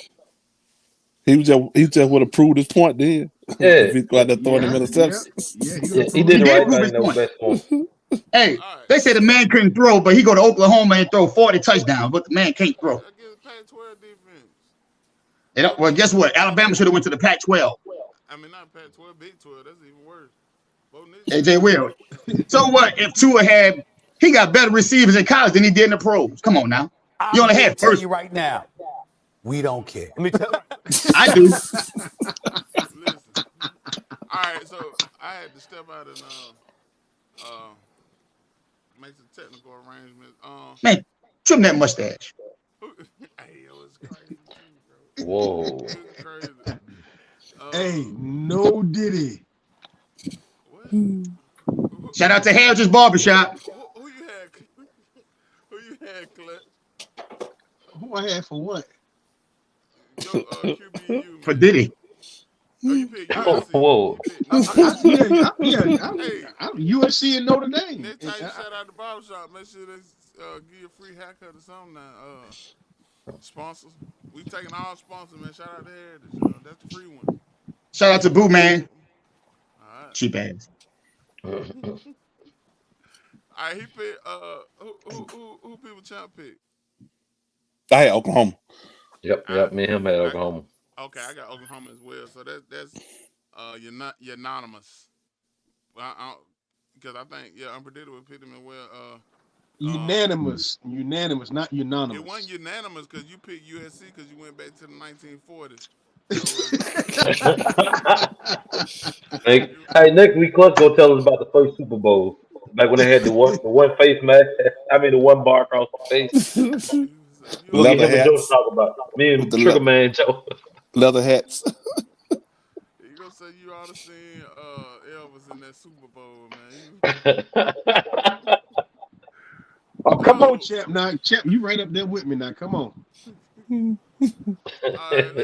He just would have proved his point then. Yeah. If he go out there throwing them interceptions. He did the right thing. That was best for him. Hey, they say the man couldn't throw, but he go to Oklahoma and throw 40 touchdowns, but the man can't throw. Well, guess what? Alabama should have went to the Pac-12. I mean, not Pac-12, Big 12. That's even worse. Bo Nix AJ Will. So what if Tua he got better receivers in college than he did in the pros? Come on now. You I'm only here to had tell first. you right now, we don't care. Let me tell I do. Listen. All right, so I had to step out and make some technical arrangements. Man, trim that mustache. Hey, yo, it's crazy too, bro. Whoa. It's crazy. Hey, no Diddy. What? Shout out to Harris's Barbershop. Who you had? Who you had, Clutch? Who I had for what? Your QBU, For man. Diddy. Oh, you picked USC. Whoa. I'm USC and Notre Dame. Next time you shout out the barbershop, make sure they give you a free haircut or something now. Sponsors. We taking all sponsors, man. Shout out to Heritage. That's the free one. Shout out to Boo Man. All right. Cheap ass. All right, he picked who people champ pick? I had Oklahoma. Yep. Me and him had Oklahoma. Okay, I got Oklahoma as well. So that's unanimous. Well, because I think Unpredictable picked him as well. Unanimous, not unanimous. It wasn't unanimous because you picked USC because you went back to the 1940s. Hey, next week, Clutch go tell us about the first Super Bowl. Back when they had the one face mask. The one bar across the face. We'll get Leather him and Joe to hats. talk about it. Me and Trigger Man Joe. Leather hats. You gonna say you ought to seen Elvis in that Super Bowl, man. Oh, come on, champ. Now, champ, you right up there with me now. Come on. All right,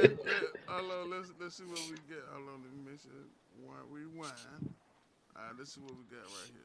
let's see what we get. Hold on, let me make sure rewind. All right, let's see what we got right here.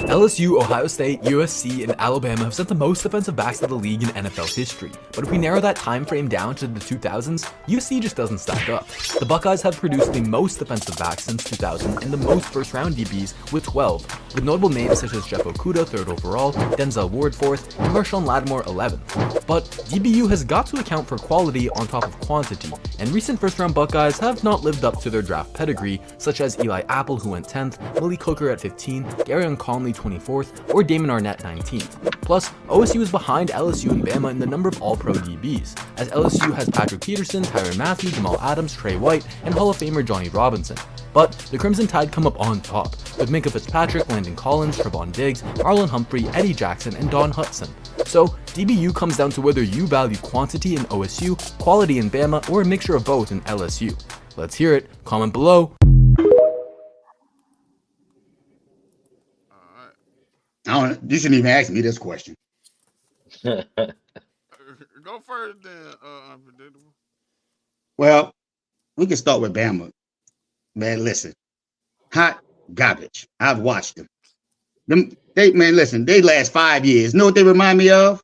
LSU, Ohio State, USC, and Alabama have sent the most defensive backs of the league in NFL history. But if we narrow that time frame down to the 2000s, USC just doesn't stack up. The Buckeyes have produced the most defensive backs since 2000 and the most first-round DBs with 12, with notable names such as Jeff Okudah, 3rd overall, Denzel Ward, 4th, and Marshawn Lattimore, 11th. But DBU has got to account for quality on top of quantity, and recent first-round Buckeyes have not lived up to their draft pedigree, such as Eli Apple, who went 10th, Malik Hooker at 15, Gary Conley 24th, or Damon Arnett 19th. Plus, OSU is behind LSU and Bama in the number of All-Pro DBs, as LSU has Patrick Peterson, Tyrann Mathieu, Jamal Adams, Trey White, and Hall of Famer Johnny Robinson. But the Crimson Tide come up on top, with Minkah Fitzpatrick, Landon Collins, Trevon Diggs, Marlon Humphrey, Eddie Jackson, and Don Hudson. So, DBU comes down to whether you value quantity in OSU, quality in Bama, or a mixture of both in LSU. Let's hear it. Comment below. You shouldn't even ask me this question. Go first, then, Unpredictable. Well, we can start with Bama. Man, listen. Hot garbage. I've watched them. They last 5 years. You know what they remind me of?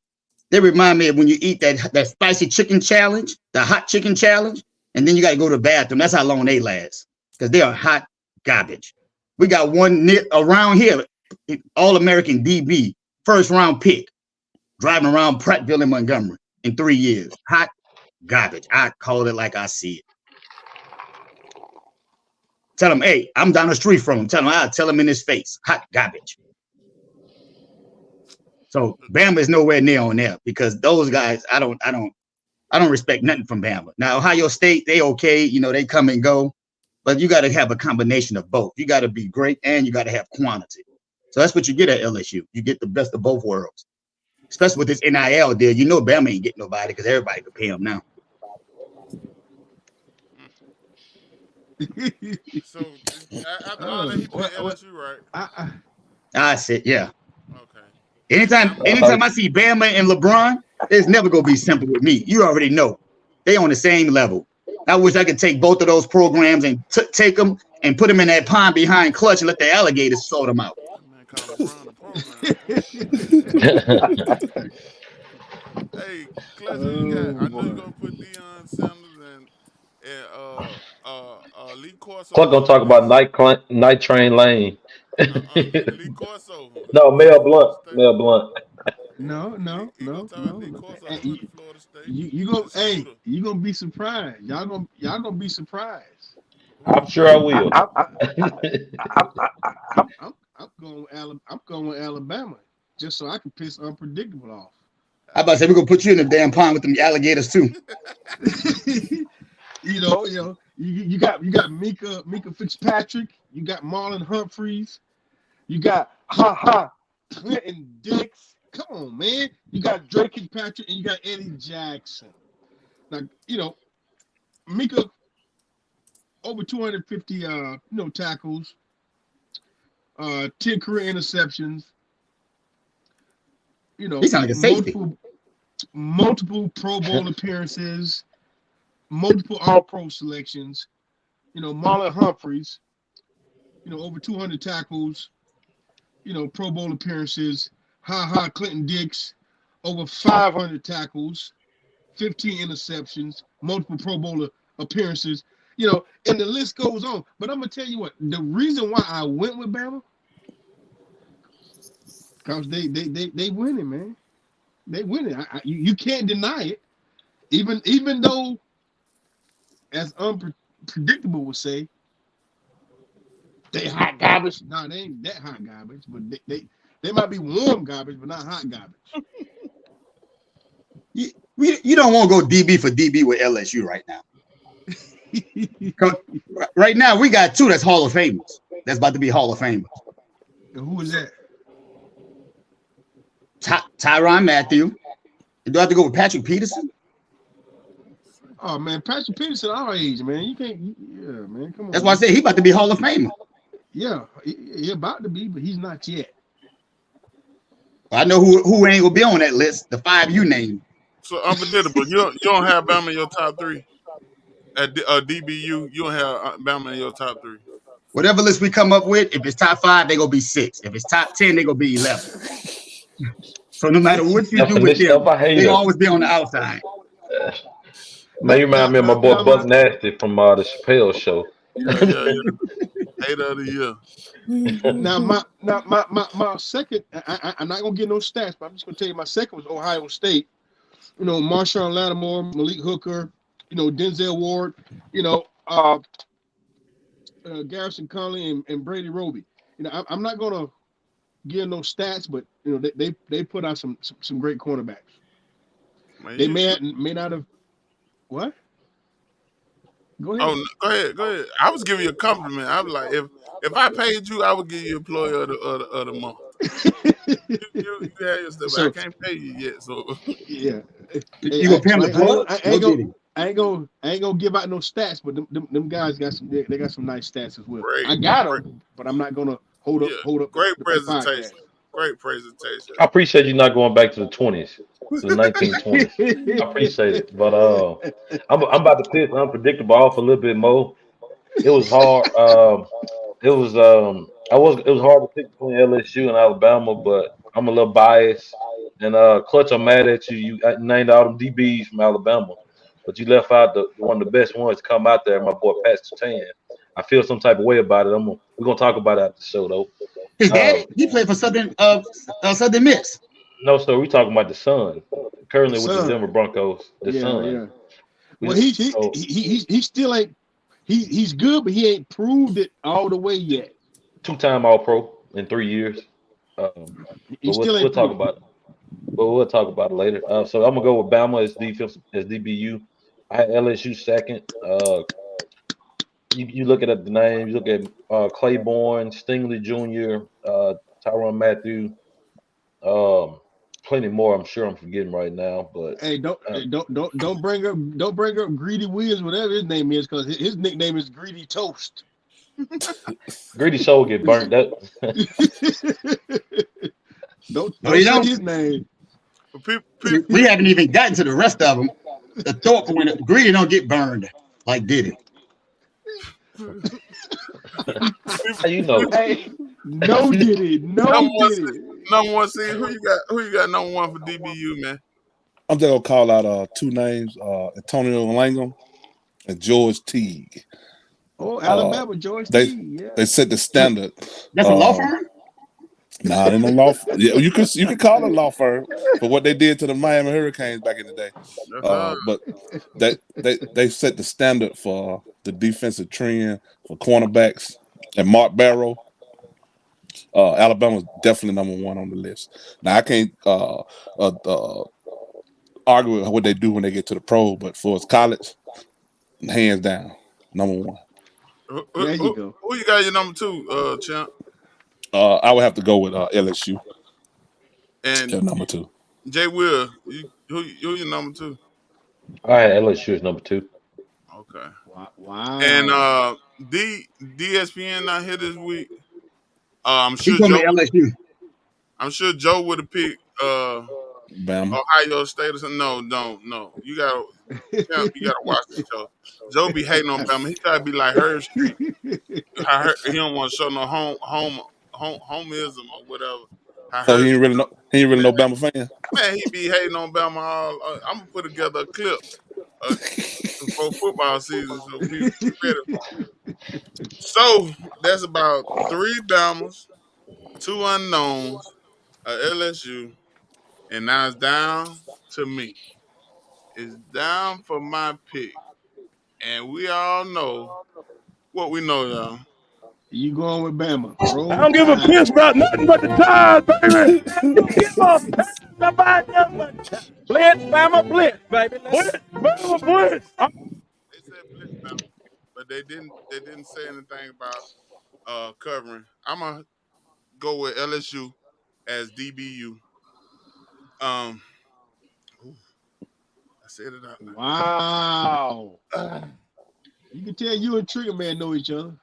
They remind me of when you eat that spicy chicken challenge, the hot chicken challenge, and then you got to go to the bathroom. That's how long they last, because they are hot garbage. We got one around here, All-American DB, first-round pick, driving around Prattville and Montgomery in 3 years. Hot garbage. I call it like I see it. Tell him, hey, I'm down the street from him. I'll tell him in his face. Hot garbage. So Bama is nowhere near on there, because those guys, I don't respect nothing from Bama. Now, Ohio State, they okay, they come and go, but you got to have a combination of both. You got to be great and you got to have quantity. So that's what you get at LSU. You get the best of both worlds, especially with this NIL deal. Bama ain't getting nobody because everybody can pay them now. So after all that, he played LSU, right? I said, yeah. Okay. Anytime I see Bama and LeBron, it's never gonna be simple with me. You already know they on the same level. I wish I could take both of those programs and take them and put them in that pond behind Clutch and let the alligators sort them out. Man, call LeBron a program. Hey, Clutch, who you got? I know you're gonna put Deion Sanders and Lee Corso. Clutch gonna talk about Night Train Lane. Lee Corso. No, Mel Blunt. Mel Blunt. No. Florida State. You gonna be surprised. Y'all gonna be surprised. I'm sure I will. I'm going with Alabama. I'm going with Alabama just so I can piss unpredictable off. I about to say we're gonna put you in the damn pond with them alligators too. You got Mika Fitzpatrick, you got Marlon Humphreys, you got Clinton Dix. Come on, man. You got Drake Patrick and you got Eddie Jackson. Now, Mika over 250 tackles, 10 career interceptions. He sound like a safety. Multiple Pro Bowl appearances, multiple All-Pro selections. Marlon Humphreys, over 200 tackles, Pro Bowl appearances. Clinton Dix, over 500 tackles, 15 interceptions, multiple Pro Bowl appearances. And the list goes on. But I'm gonna tell you what, the reason why I went with Bama, because they winning, man. They winning. You can't deny it. Even though, as unpredictable would say, they hot garbage. No, they ain't that hot garbage, but they might be warm garbage, but not hot garbage. You don't want to go DB for DB with LSU right now. Right now, we got two that's Hall of Famers. That's about to be Hall of Famers. And who is that? Tyrann Mathieu. Do I have to go with Patrick Peterson? Oh man, Patrick Peterson, our age, man. You can't. Yeah, man. Come on. That's why I said he about to be Hall of Famer. Yeah, he about to be, but he's not yet. I know who ain't gonna be on that list. The 5 you named. So unpredictable. You don't have Bama in your top 3 at DBU. You don't have Bama in your top 3. Whatever list we come up with, if it's top 5, they gonna be 6. If it's top 10, they gonna be 11. So no matter what you do with them, they always be on the outside. Man, you remind me of my boy Buck Nasty from the Chappelle Show. Yeah. Hater of the year. Now my second, I'm not gonna get no stats, but I'm just gonna tell you my second was Ohio State. Marshawn Lattimore, Malik Hooker, Denzel Ward, Garrison Conley and Brady Roby. I'm not gonna give no stats, but they put out some great cornerbacks. Man, they may not have what? Go ahead. Oh, go ahead. I was giving you a compliment. I was like, if I paid you, I would give you Employee of the Month. you have your stuff. So, I can't pay you yet, so yeah. You gonna pay him the plug? I ain't gonna give out no stats, but them guys got some. They got some nice stats as well. Great, I got them, but I'm not gonna hold up. Great presentation. Great presentation. I appreciate you not going back to the 20s, to the 1920s. I appreciate it, but I'm about to piss unpredictable off a little bit more. It was hard. It was hard to pick between LSU and Alabama, but I'm a little biased. And Clutch, I'm mad at you. You named all them DBs from Alabama, but you left out one of the best ones to come out there. My boy Pat Surtain. I feel some type of way about it. We're gonna talk about it after the show though. His daddy, he played for Southern Miss. No, sir, we talking about the son. Currently with the Denver Broncos. The son. Yeah. Well, he still ain't. He's good, but he ain't proved it all the way yet. 2-time All-Pro in 3 years. We'll talk about it. But we'll talk about it later. So I'm gonna go with Bama as defense as DBU. I had LSU second. You look at the names. You look at Claiborne, Stingley Jr., Tyrann Mathieu, plenty more. I'm sure I'm forgetting right now. But hey, don't bring up Greedy Williams, whatever his name is, because his nickname is Greedy Toast. Greedy Soul get burnt. Don't say his name. We haven't even gotten to the rest of them. The Thorpe when Greedy don't get burned like did it. How you know? Hey, no did it. Number one seed. Who you got number one for DBU, man? I'm just gonna call out 2 names: Antonio Langham and George Teague. Oh, Alabama, George Teague. Yeah. They set the standard. That's a law firm. Nah, they're no law firm. Yeah, you can call it a law firm for what they did to the Miami Hurricanes back in the day. But they set the standard for the defensive trend for cornerbacks, and Mark Barrow. Alabama's definitely number one on the list. Now I can't argue with what they do when they get to the pro, but for us college, hands down, number one. There you go. Who you got your number 2, champ? I would have to go with LSU And at number 2. Jay Will, who your number 2? I had LSU as number 2. Okay. Wow. And DSPN not here this week. I'm He sure told me LSU. Joe would have picked Bama. Ohio State or something. No. You gotta watch the show. Joe be hating on Bama. He try to be like Herb Street. He don't want to show no homeism or whatever. So he ain't really no Bama fan. Man, he be hating on Bama all. I'm gonna put together a clip before football season so people be ready for it. So that's about 3 Bamas, 2 unknowns, LSU, and now it's down to me. It's down for my pick, and we all know what we know, y'all. You going with Bama? Roll I don't give a piss about nothing but the Tide, baby. Give a piss about nothing but blitz, Bama, blitz, baby. Blitz, Bama, blitz. They said blitz Bama, but they didn't say anything about covering. I'm gonna go with LSU as DBU. Ooh, I said it out. Wow. You can tell you and Trigger Man know each other.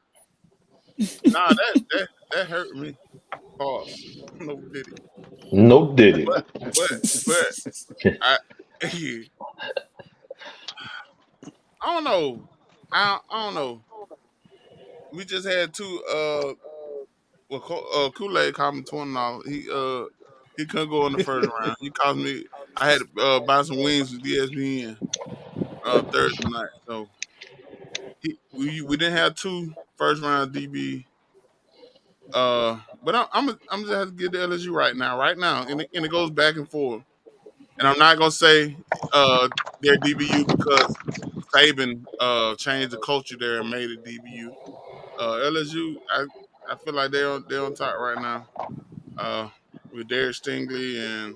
Nah, that hurt me. Pause. No did it. No did it. But I don't know. I don't know. We just had 2 Kool-Aid called me $20. He couldn't go in the first round. He cost me. I had to buy some wings with ESPN Thursday night. So we didn't have 2 first round DB. But I'm just have to get the LSU right now, and it goes back and forth. And I'm not gonna say they're DBU because Saban changed the culture there and made it DBU. LSU, I feel like they're on top right now. With Derek Stingley and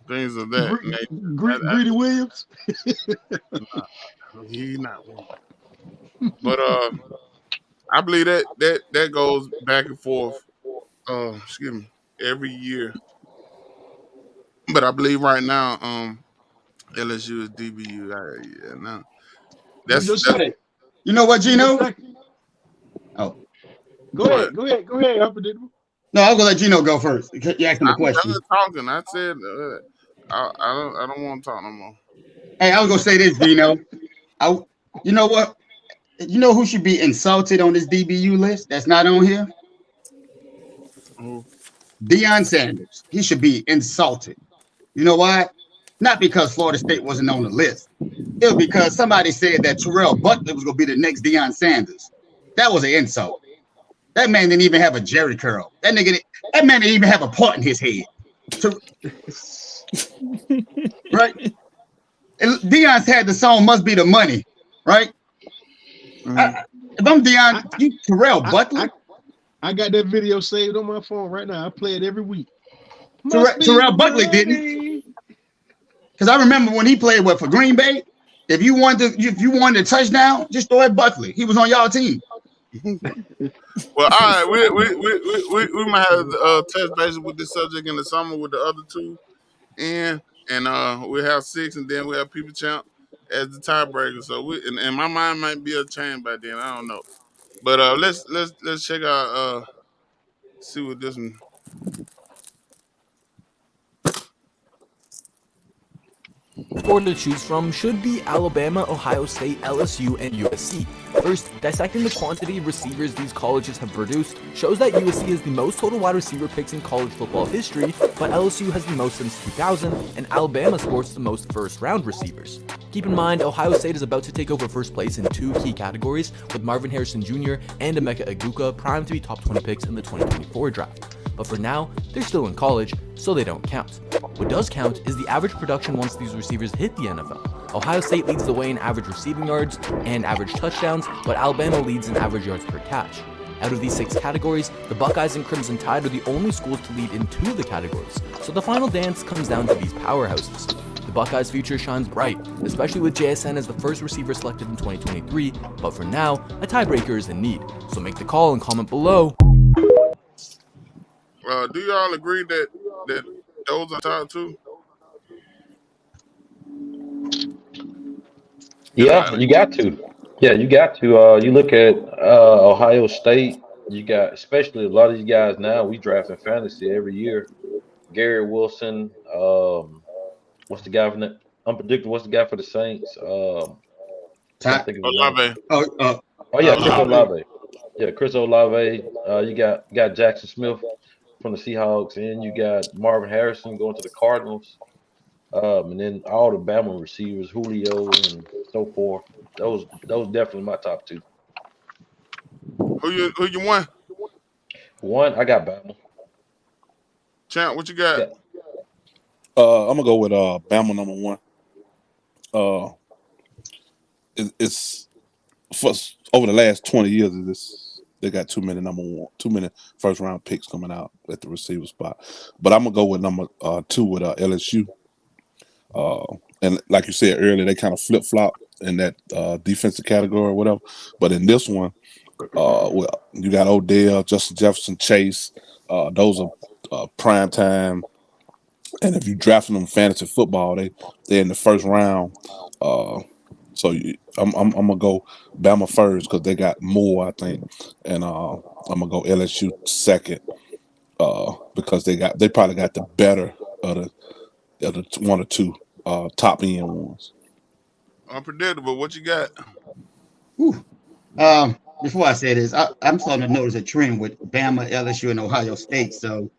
things of that nature. Greedy Williams. He's not winning. But I believe that goes back and forth. Excuse me, every year. But I believe right now, LSU is DBU. Yeah, now that's You know what, Gino? Oh, Go ahead, Unpredictable. no, I'm gonna let Gino go first. You asked him a I'm question. done talking. I said I don't want to talk no more. Hey, I was gonna say this, Gino. You know what? You know who should be insulted on this DBU list that's not on here? Who? Deion Sanders. He should be insulted. You know why? Not because Florida State wasn't on the list. It was because somebody said that Terrell Butler was gonna be the next Deion Sanders. That was an insult. That man didn't even have a Jerry curl. That man didn't even have a part in his head. Right? And Deion's had the song "Must Be the Money," right? If I'm Deion, you Terrell Butler. I got that video saved on my phone right now. I play it every week. Terrell Butler didn't, because I remember when he played for Green Bay. If you wanted a touchdown, just throw at Butler. He was on y'all team. Well, all right, we might have touch base with this subject in the summer with the other 2, and we have 6, and then we have People Champ as the tiebreaker. So and my mind might be a change by then. I don't know, but let's check out see what this one. Four to choose from should be Alabama, Ohio State, LSU, and USC. First, dissecting the quantity of receivers these colleges have produced shows that USC has the most total wide receiver picks in college football history, but LSU has the most since 2000, and Alabama sports the most first-round receivers. Keep in mind, Ohio State is about to take over first place in 2 key categories, with Marvin Harrison Jr. and Emeka Egbuka primed to be top 20 picks in the 2024 draft. But for now, they're still in college, so they don't count. What does count is the average production once these receivers hit the NFL. Ohio State leads the way in average receiving yards and average touchdowns, but Alabama leads in average yards per catch. Out of these 6 categories, the Buckeyes and Crimson Tide are the only schools to lead in 2 of the categories, so the final dance comes down to these powerhouses. The Buckeyes' future shines bright, especially with JSN as the first receiver selected in 2023, but for now, a tiebreaker is in need, so make the call and comment below. Do y'all agree that those are top 2? Yeah, you got to. Yeah, you got to. You look at Ohio State. You got, especially a lot of these guys now. We draft in fantasy every year. Gary Wilson. What's the guy from the unpredictable? What's the guy for the Saints? Can't think of his name. Olave. Oh yeah, Chris Olave. Yeah, Chris Olave. You got Jackson Smith from the Seahawks, and you got Marvin Harrison going to the Cardinals. And then all the Bama receivers, Julio and so forth. Those definitely my top 2. Who you won? One, I got Bama. Champ, what you got? I'm gonna go with Bama number 1. It's for over the last 20 years. They got too many first round picks coming out at the receiver spot. But I'm gonna go with number 2 with LSU. And like you said earlier, they kind of flip flop in that defensive category or whatever. But in this one, well, you got Odell, Justin Jefferson, Chase. Those are prime time. And if you draft them in fantasy football, they're in the first round. So I'm gonna go Bama first because they got more, I think, and I'm gonna go LSU second because they probably got the better of the 1 or 2 top end ones. Unpredictable. What you got? Before I say this, I'm starting to notice a trend with Bama, LSU, and Ohio State. So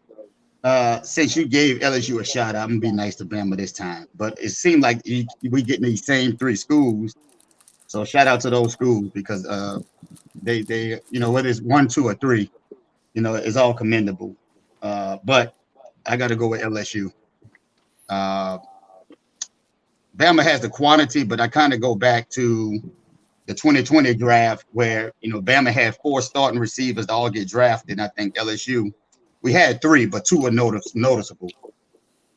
since you gave LSU a shot, I'm gonna be nice to Bama this time. But it seemed like we getting these same 3 schools. So shout out to those schools because they whether it's 1, 2, or 3, it's all commendable. But I got to go with LSU. Bama has the quantity, but I kind of go back to the 2020 draft where Bama had 4 starting receivers to all get drafted. And I think LSU, we had 3, but 2 were noticeable.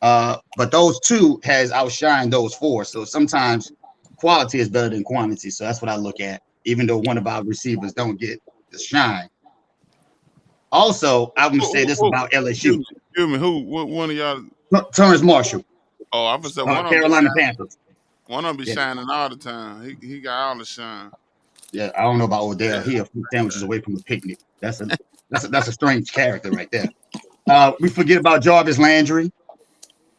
But those 2 has outshined those 4. So sometimes quality is better than quantity. So that's what I look at, even though one of our receivers don't get the shine. Also, I'm gonna say this about LSU. Excuse me, who? What one of y'all? Terrence Marshall. Oh, I was saying one Carolina Panthers. One of them be shining all the time. He got all the shine. Yeah, I don't know about Odell. He a few sandwiches away from a picnic. That's a strange character right there. We forget about Jarvis Landry,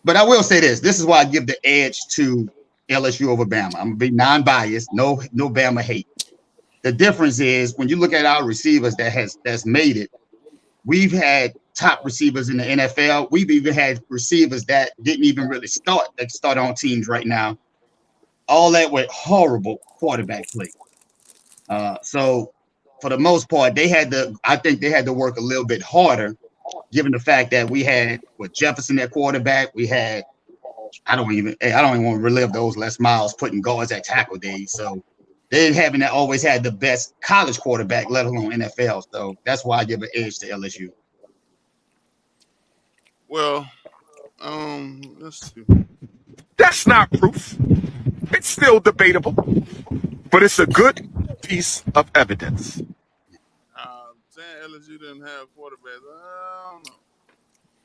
but I will say this. This is why I give the edge to LSU over Bama. I'm gonna be non-biased. No Bama hate. The difference is when you look at our receivers that's made it. We've had top receivers in the NFL. We've even had receivers that didn't even really start on teams right now. All that with horrible quarterback play. So for the most part, I think they had to work a little bit harder, given the fact that we had with Jefferson at quarterback. We had I don't even want to relive those Les Miles putting guards at tackle days. So they haven't always had the best college quarterback, let alone NFL. So that's why I give an edge to LSU. Well, let's see. That's not proof. It's still debatable, but it's a good piece of evidence. Saying LSU didn't have quarterbacks, I don't know.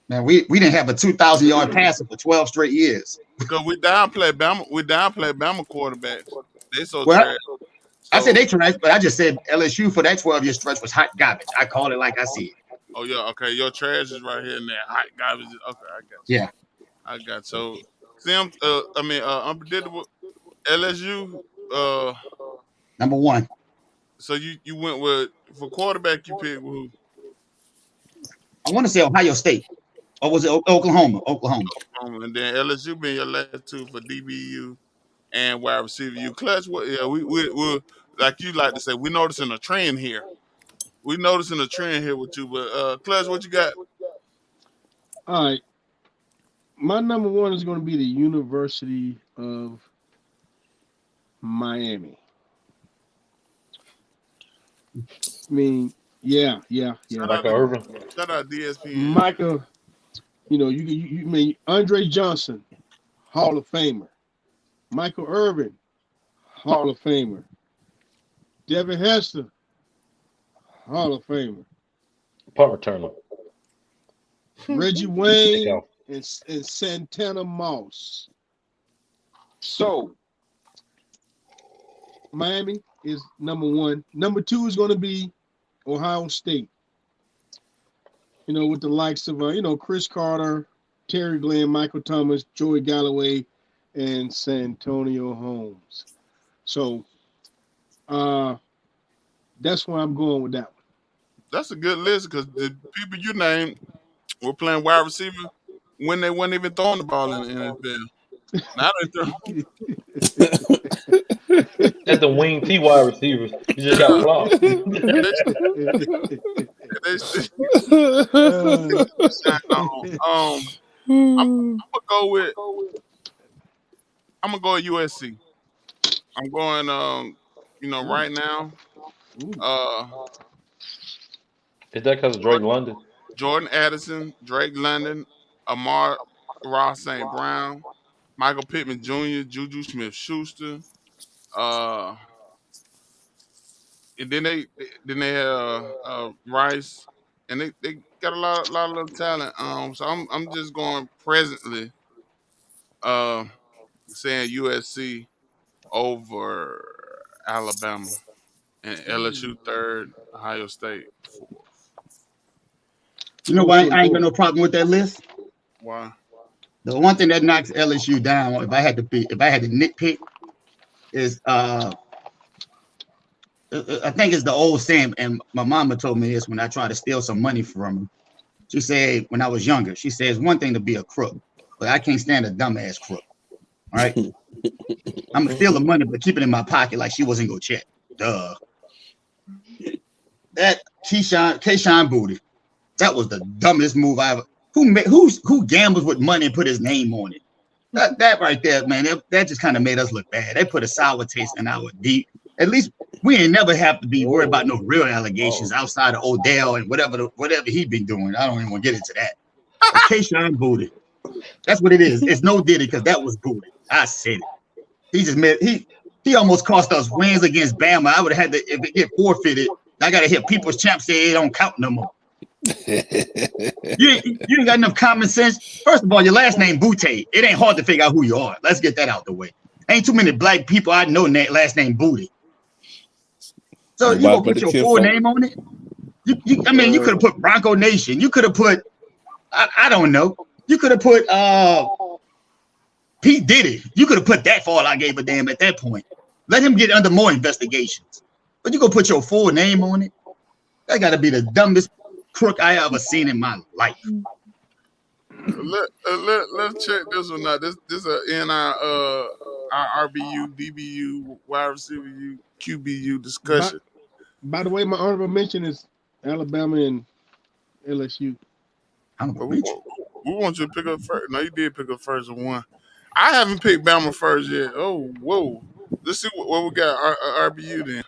Man, we didn't have a 2,000-yard passer for 12 straight years. Because we downplay Bama quarterbacks. They so Well, trash. So, I said they trash, but I just said LSU for that 12-year stretch was hot garbage. I call it like I see it. Oh yeah, okay. Your trash is right here in there. Hot garbage. Okay, I got you. Yeah. I got you. So unpredictable LSU. Number 1. So you went with for quarterback. You picked who? I want to say Ohio State, or was it Oklahoma? Oklahoma. And then LSU being your last 2 for DBU and wide receiver. You clutch. What? Yeah, we like you like to say. We noticing a trend here. We noticing a trend here with you. But clutch, what you got? All right. My number 1 is going to be the University of Miami. I mean, yeah. Michael Irvin. Shout out DSPN. Michael, you mean Andre Johnson, Hall of Famer. Michael Irvin, Hall of Famer. Devin Hester, Hall of Famer. Punt returner. Reggie Wayne and Santana Moss. So Miami is number one. Number two is going to be Ohio State. With the likes of Chris Carter, Terry Glenn, Michael Thomas, Joey Galloway, and Santonio Holmes. So that's where I'm going with that one. That's a good list because the people you named were playing wide receiver when they weren't even throwing the ball in the NFL. Now they throw. That's the wing T wide receivers. You just got flopped. I'm gonna go with USC. I'm going right now. Is that because of Drake London? Jordan Addison, Drake London, Amar Ross St. Brown, Michael Pittman Jr., Juju Smith-Schuster, and then they have Rice, and they got a lot of talent. So I'm just going presently, saying USC over Alabama and LSU third, Ohio State fourth. You know why I ain't got no problem with that list? Why? The one thing that knocks LSU down, if I had to nitpick, is I think it's the old saying, and my mama told me this when I tried to steal some money from her. She said when I was younger, she says one thing to be a crook, but I can't stand a dumbass crook. All right, I'm gonna steal the money, but keep it in my pocket like she wasn't gonna check. Duh. That Keyshawn Booty, that was the dumbest move I ever. Who gambles with money and put his name on it? That right there, man, that just kind of made us look bad. They put a sour taste in our deep. At least we ain't never have to be worried about no real allegations outside of Odell and whatever he been doing. I don't even want to get into that. Keyshawn Booty. That's what it is. It's no Diddy because that was Booty. I said it. He just made he almost cost us wins against Bama. I would have had to, if it get forfeited, I gotta hear People's Champ say it don't count no more. You ain't got enough common sense. First of all, your last name Booty. It ain't hard to figure out who you are. Let's get that out the way. Ain't too many black people I know last name Booty. So you gonna put your full name on it? You could have put Bronco Nation. You could have put I don't know. You could have put Pete Diddy. You could have put that for all I gave a damn at that point. Let him get under more investigations. But you gonna put your full name on it? That gotta be the dumbest crook I ever seen in my life. Let's check this one out. This is in our RBU DBU wide receiver QBU discussion. By the way, my honorable mention is Alabama and LSU. We want you to pick up first. No, you did pick up first and one. I haven't picked Bama first yet. Oh, whoa. Let's see what we got RBU then.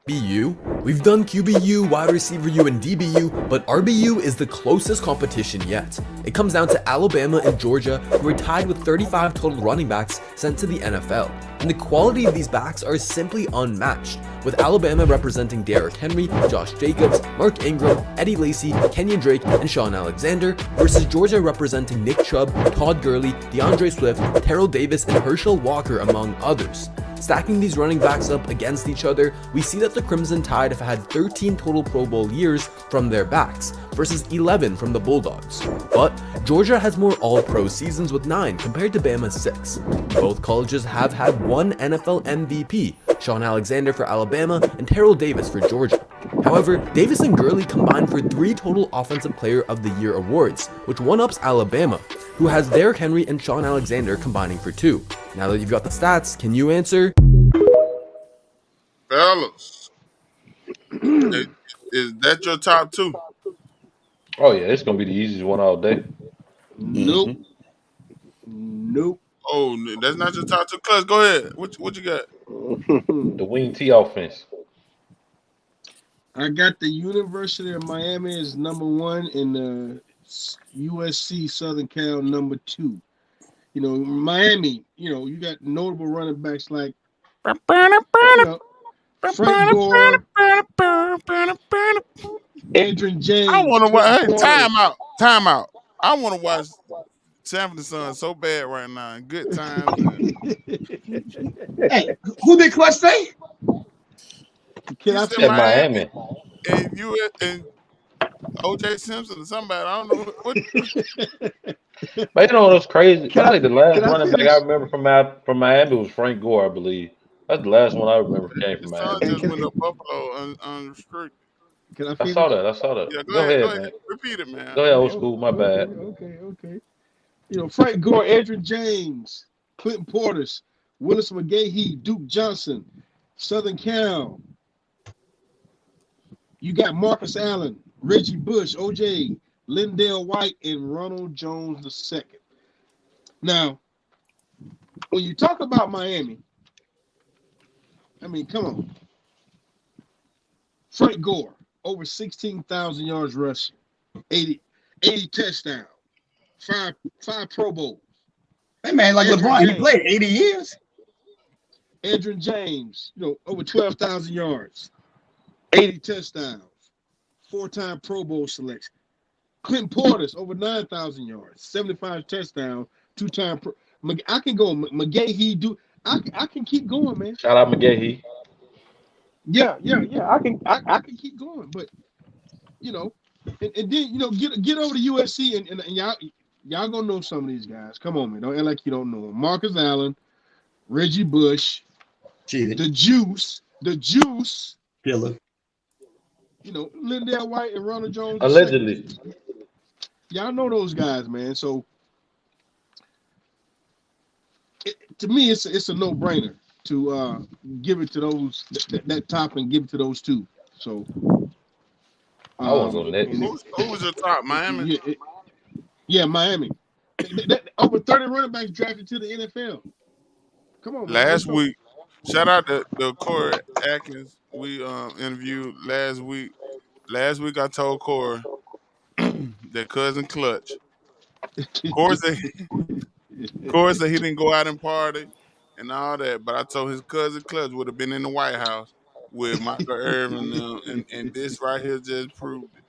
BU? We've done QBU, wide receiver U, and DBU, but RBU is the closest competition yet. It comes down to Alabama and Georgia, who are tied with 35 total running backs sent to the NFL. And the quality of these backs are simply unmatched, with Alabama representing Derrick Henry, Josh Jacobs, Mark Ingram, Eddie Lacy, Kenyon Drake, and Sean Alexander, versus Georgia representing Nick Chubb, Todd Gurley, DeAndre Swift, Terrell Davis, and Herschel Walker, among others. Stacking these running backs up against each other, we see that the Crimson Tide have had 13 total Pro Bowl years from their backs, versus 11 from the Bulldogs. But Georgia has more All-Pro seasons with 9 compared to Bama's 6. Both colleges have had one NFL MVP, Sean Alexander for Alabama and Terrell Davis for Georgia. However, Davis and Gurley combined for 3 total Offensive Player of the Year awards, which one-ups Alabama, who has Derrick Henry and Sean Alexander combining for 2. Now that you've got the stats, can you answer? Fellas, is that your top 2? Oh yeah, it's gonna be the easiest one all day. Nope. Oh, that's not your top 2. Cuz, go ahead. What you got? The wing T offense. I got the University of Miami as #1 and the USC Southern Cal #2. You know, Miami, you got notable running backs like, you know, Frank Gore, Adrian I James, want to Clinton watch. Hey, Portis. time out. I want to watch Sanford and Son so bad right now. And good times and Hey, who did Clutch say? Can he I said At finish? Miami Miami. and you and OJ Simpson or somebody. I don't know what. But you know what's crazy? Can I I think the last can I running back I finish? remember from Miami was Frank Gore, I believe. That's the last one I remember came from His son Miami. Hey, just went up Buffalo unrestricted. Can I I saw finish? that. I saw that. Yeah, Go go ahead, ahead, man. repeat it, man. Go ahead, old Oh, school. My okay, bad. okay, okay. You know, Frank Gore, Adrian James, Clinton Portis, Willis McGahee, Duke Johnson, Southern Cal. You got Marcus Allen, Reggie Bush, OJ, Lindell White, and Ronald Jones II. Now, when you talk about Miami, I mean, come on. Frank Gore, over 16,000 yards rushing, 80 touchdowns, five Pro Bowls. hey man, like Adrian LeBron, he James, played 80 years. Adrian James, over 12,000 yards, 80 touchdowns, four-time Pro Bowl selection. Clinton Portis, over 9,000 yards, 75 touchdowns, two-time Pro. I can go McGahee. I can keep going, man. Shout out McGahee. Yeah. I can keep going, but you know, and then get over to USC and y'all gonna know some of these guys. Come on, man. Don't act like you don't know them. Marcus Allen, Reggie Bush, Cheated. the Juice. Killer. Lindell White and Ronald Jones II. Allegedly. Y'all know those guys, man. So to me, it's a no brainer to give it to those that top and give it to those two. So I want to go and next. Who was your top? Miami. yeah, Miami. Over 30 running backs drafted to the NFL. Come on, man. Let's Last go. week, shout out to Corey Atkins. We interviewed last week. Last week I told Corey that cousin Clutch. Corey said, Corey said he didn't go out and party and all that, but I told his cousin Clutch would have been in the White House with Michael Irvin, and this right here just proved it.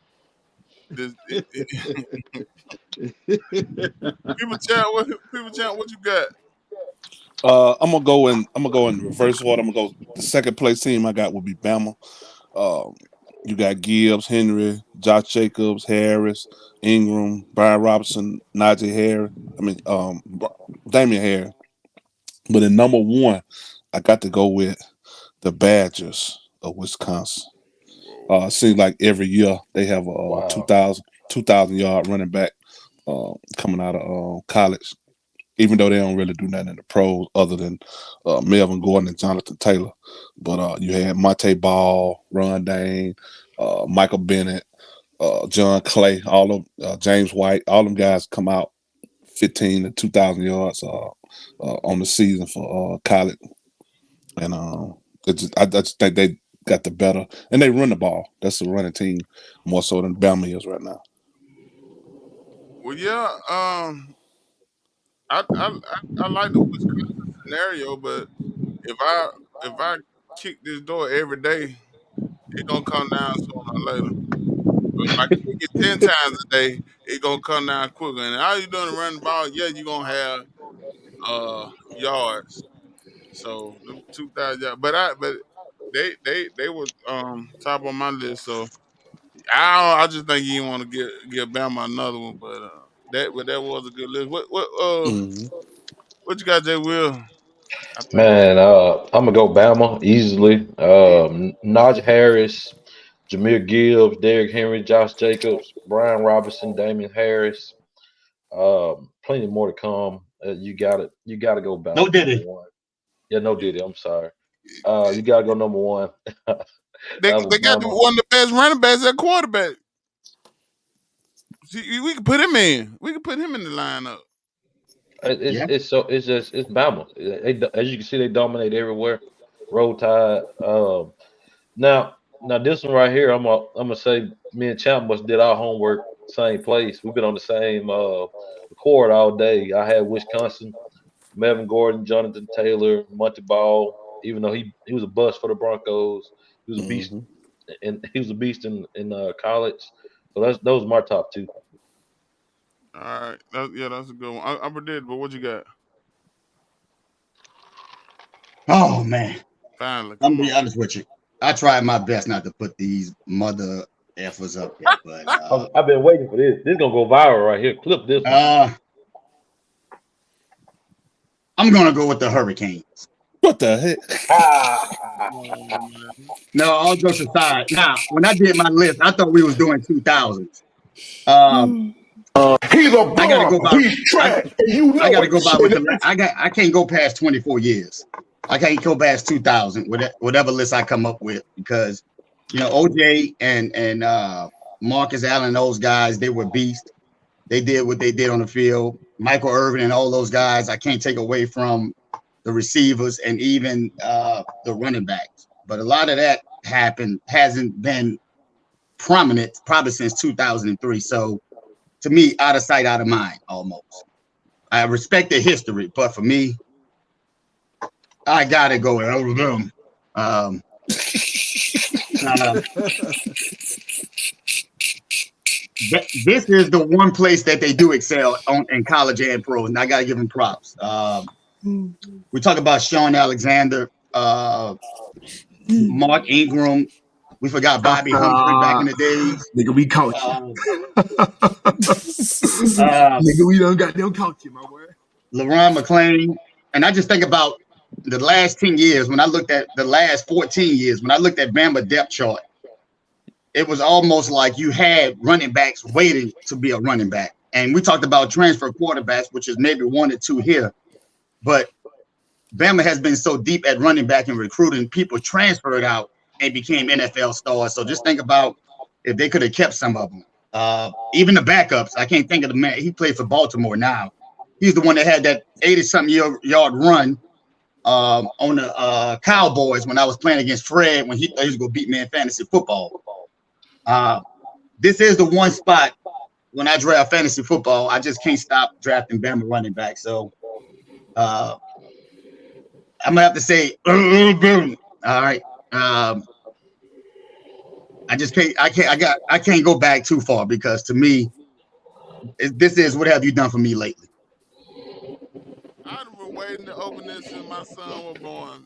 This, people chant, what you got? I'm gonna go in reverse order. I'm gonna go. The second place team I got will be Bama. Um, you got Gibbs, Henry, Josh Jacobs, Harris, Ingram, Brian Robinson, Najee Harris. Damian Harris. But in #1, I got to go with the Badgers of Wisconsin. Whoa. It seems like every year they have a Wow. 2,000 yard running back coming out of college, even though they don't really do nothing in the pros other than Melvin Gordon and Jonathan Taylor. But you had Monte Ball, Ron Dane, Michael Bennett, John Clay, all of James White, all them guys come out 15 to 2,000 yards on the season for college. And I just think they got the better, and they run the ball. That's a running team more so than Bama is right now. Well, yeah. I like the Wisconsin scenario, but if I if I kick this door every day, it gonna come down sooner or later. But if I kick it 10 times a day, it gonna come down quicker. And all you doing is running the ball, yeah, you gonna have yards. So them 2,000 yards. But they were top on my list. So I just think you want to give Bama another one. But that was a good list. Mm-hmm. What you got, Jay Will? I think you. Man, I'm gonna go Bama easily. Najee Harris, Jameer Gibbs, Derrick Henry, Josh Jacobs, Brian Robinson, Damian Harris. Plenty more to come. You gotta go No Bama number Diddy. one. Yeah, no Diddy. I'm sorry. You gotta go number one. They got Alabama. one of the best running backs at quarterback. See, we can put him in. We can put him in the lineup. It's Yeah. it's so it's just it's Bama. As you can see, they dominate everywhere. Roll Tide. Now this one right here, I'm gonna say me and Champ must did our homework same place. We've been on the same court all day. I had Wisconsin, Melvin Gordon, Jonathan Taylor, Monty Ball. Even though he was a bust for the Broncos, he was a beast, Mm-hmm. and he was a beast in college. So those are my top two. All right. That's a good one. I predicted, but what you got? Oh man, Finally, I'm gonna come be on. honest with you. I tried my best not to put these mother effers up there, but I've been waiting for this. This is gonna go viral right here. Clip this one. uh, I'm gonna go with the Hurricanes. What the heck? No, all jokes aside. Now, when I did my list, I thought we was doing 2000s. Um, He's a I got to go bum. by. He's I, trash. And you I know got to it. go by with Shit. the. I can't go past 24 years. I can't go past 2000 with whatever list I come up with because, OJ and Marcus Allen, those guys, they were beasts. They did what they did on the field. Michael Irvin and all those guys, I can't take away from the receivers and even the running backs. But a lot of that hasn't been prominent probably since 2003. So to me, out of sight, out of mind, almost. I respect the history, but for me, I gotta go with all of them. Um, uh, this is the one place that they do excel in college and pros, and I gotta give them props. We talk about Sean Alexander, Mark Ingram. We forgot Bobby Humphrey back in the days. Nigga, we coach you. Nigga, we don't got no coach you, my word. LaRon McClain. And I just think about the last 10 years, when I looked at the last 14 years, when I looked at Bama depth chart, it was almost like you had running backs waiting to be a running back. And we talked about transfer quarterbacks, which is maybe one or two here. But Bama has been so deep at running back and recruiting, people transferred out and became NFL stars. So just think about if they could have kept some of them. Even the backups, I can't think of the man. He played for Baltimore now. He's the one that had that 80-something yard run on the Cowboys when I was playing against Fred when he thought he was going to beat me in fantasy football. This is the one spot when I draft fantasy football, I just can't stop drafting Bama running back. So I'm gonna have to say, all right. I can't go back too far because to me, this is what have you done for me lately? I'd have been waiting to open this since my son was born.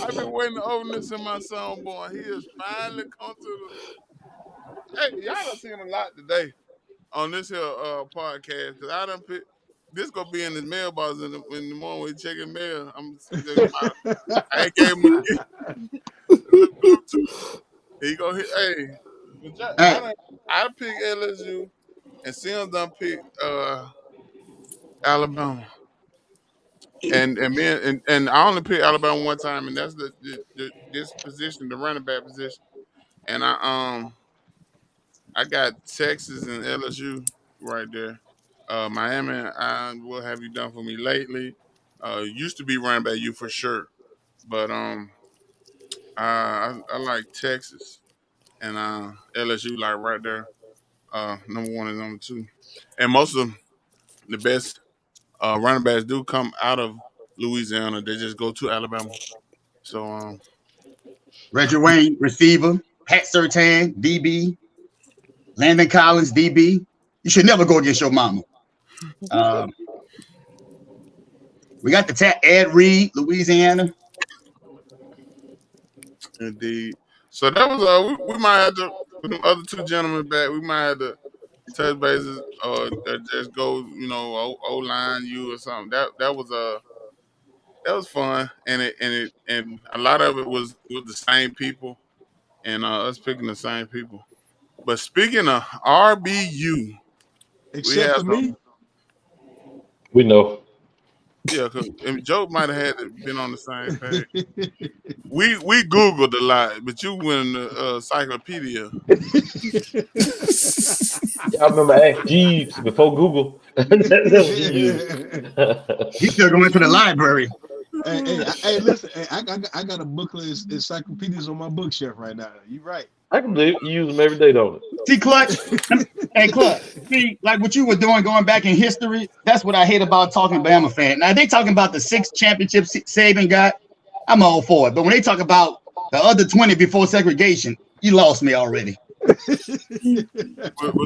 I've been waiting to open this since my son was born. He has finally come to the. Hey, y'all done seen a lot today on this here podcast because I done pick. This gonna be in his mailbox in the morning when he checking mail. I gave him a little Bluetooth. He go hit. Hey, Hey, I picked LSU and Sims done picked Alabama. And I only picked Alabama one time, and that's this position, the running back position. And I got Texas and LSU right there. Miami, what have you done for me lately? Used to be running back you for sure, but I like Texas and LSU like right there, number one and number two. And most of the best running backs do come out of Louisiana. They just go to Alabama. So Reggie Wayne, receiver, Pat Surtain, DB, Landon Collins, DB. You should never go against your mama. We got the Ed Reed, Louisiana. indeed. So that was we might have to with them other two gentlemen back. We might have to touch bases or just go O line you or something. That was fun and a lot of it was with the same people and us picking the same people. But speaking of RBU, we Except have for some. me. We know. Yeah, because Joe might have had been on the same page. We Googled a lot, but you went in the encyclopedia. Yeah, I remember Ask Jeeves before Google. That's what he used. He's still going to the library. Hey, listen, hey, I got a booklet of encyclopedias on my bookshelf right now. You right. I can believe it. You use them every day, don't it? See, Clutch. Hey, Clutch. See, like what you were doing, going back in history. That's what I hate about talking Bama fan. Now they talking about the 6 championships Saban got. I'm all for it. But when they talk about the other 20 before segregation, you lost me already. But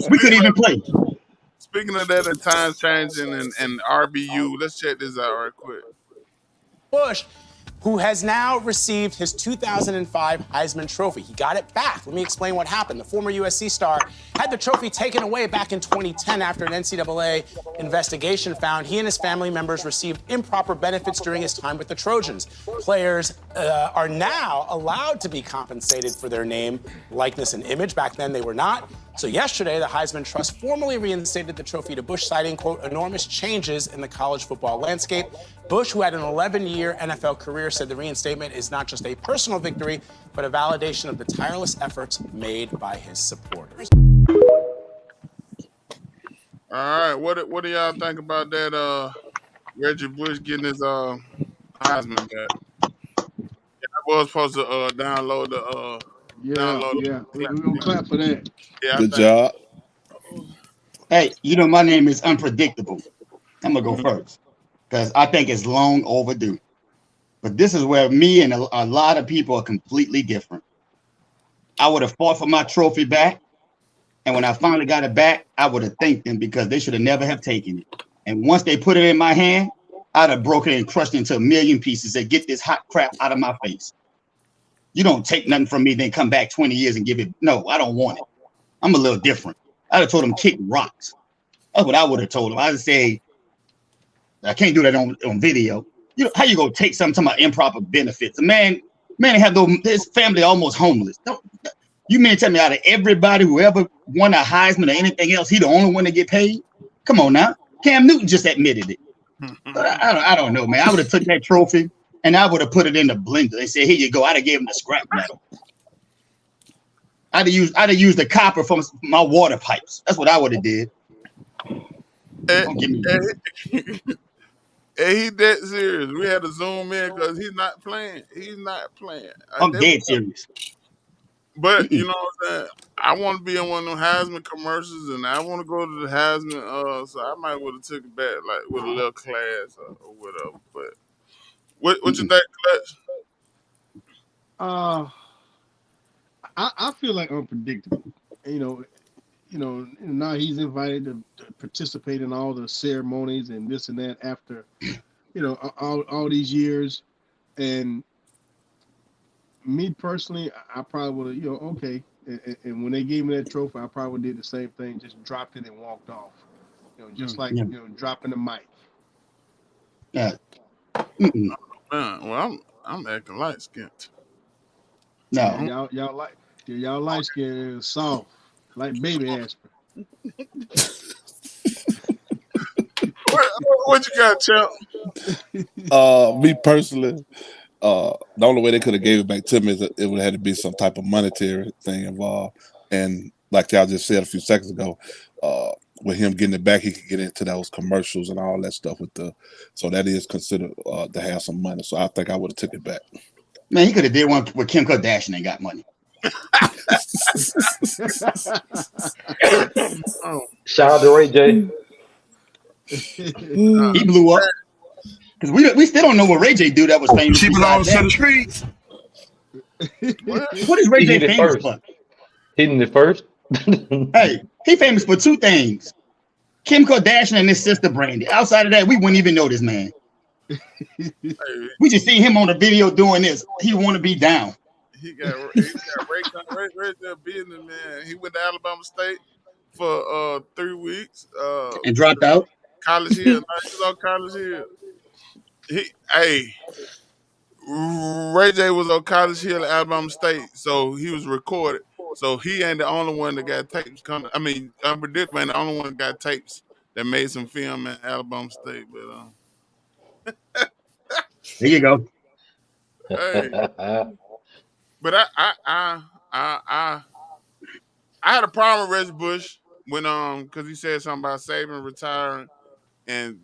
We couldn't even play. Speaking of that, and times changing and RBU, let's check this out right quick. Bush, who has now received his 2005 Heisman Trophy. He got it back. Let me explain what happened. The former USC star had the trophy taken away back in 2010 after an NCAA investigation found he and his family members received improper benefits during his time with the Trojans. Players are now allowed to be compensated for their name, likeness, and image. Back then, they were not. So yesterday, the Heisman Trust formally reinstated the trophy to Bush, citing, quote, enormous changes in the college football landscape. Bush, who had an 11-year NFL career, said the reinstatement is not just a personal victory, but a validation of the tireless efforts made by his supporters. All right, what do y'all think about that? Reggie Bush getting his Heisman back. I was supposed to download the Yeah. We're gonna clap for that. Yeah, Good job. Hey, you know my name is unpredictable. I'm gonna go first because I think it's long overdue. But this is where me and a lot of people are completely different. I would have fought for my trophy back, and when I finally got it back, I would have thanked them because they should have never have taken it. And once they put it in my hand, I'd have broken it and crushed it into a million pieces and get this hot crap out of my face. You don't take nothing from me, then come back 20 years and give it. No, I don't want it. I'm a little different. I'd have told them kick rocks. That's what I would have told them. I'd say, I can't do that on video. You know, how you gonna take something about improper benefits? A man have his family almost homeless. You mean tell me out of everybody who ever won a Heisman or anything else, he the only one to get paid? Come on now. Cam Newton just admitted it. I don't know, man. I would have took that trophy and I would have put it in the blender. They said, here you go. I'd have gave him the scrap metal. I'd have used the copper from my water pipes. That's what I would have did. Don't give me And he that serious. We had to zoom in because he's not playing. He's not playing. I'm dead serious. But you know what I'm saying? I want to be in one of them Heisman commercials, and I want to go to the Heisman. So I might would have took it back, like with a little class or whatever. But what you think, Clutch? I feel like unpredictable. You know, now he's invited to participate in all the ceremonies and this and that after, all these years. And me personally, I probably would have, okay. And when they gave me that trophy, I probably did the same thing, just dropped it and walked off. Just like, dropping the mic. Yeah. Well, I'm acting light skinned. No. Y'all light skin is soft, like baby aspirin. What you got, Champ? Me personally, the only way they could have gave it back to me is that it would have had to be some type of monetary thing involved. And like y'all just said a few seconds ago, with him getting it back, he could get into those commercials and all that stuff so that is considered to have some money. So I think I would have took it back. Man, he could have did one with Kim Kardashian and got money. Shout out to Ray J. He blew up. Because we still don't know what Ray J do that was famous. She belongs to the streets. What is Ray J famous for? Hitting it first. Hey, he famous for 2 things. Kim Kardashian and his sister Brandy. Outside of that, we wouldn't even know this man. We just see him on the video doing this. He want to be down. He got Ray J business, man. He went to Alabama State for 3 weeks. And dropped out. College Hill. He was on College Hill. Ray J was on College Hill at Alabama State, so he was recorded. So he ain't the only one that got tapes coming. I mean, Unpredictable ain't the only one that got tapes that made some film at Alabama State. But There you go. Hey, but I had a problem with Reggie Bush when because he said something about Saban retiring and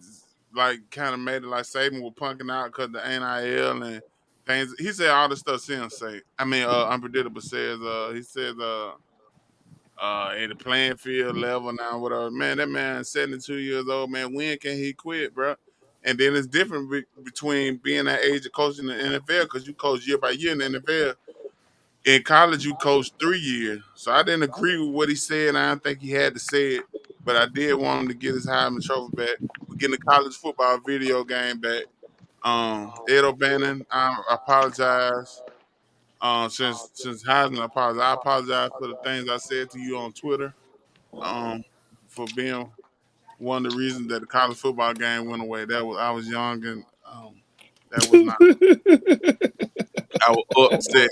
like kind of made it like Saban was punking out because the NIL and things. He said all this stuff Sim say. I mean, unpredictable says he says at the playing field level now, whatever. Man, that man 72 years old, man. When can he quit, bro? And then it's different between being that age of coaching in the NFL because you coach year by year in the NFL. In college, you coached 3 years. So I didn't agree with what he said. I don't think he had to say it, but I did want him to get his Heisman Trophy back. We're getting the college football video game back. Ed O'Bannon, I apologize. Since Heisman, I apologize for the things I said to you on Twitter. For being one of the reasons that the college football game went away. That was I was young and that was not. I was upset,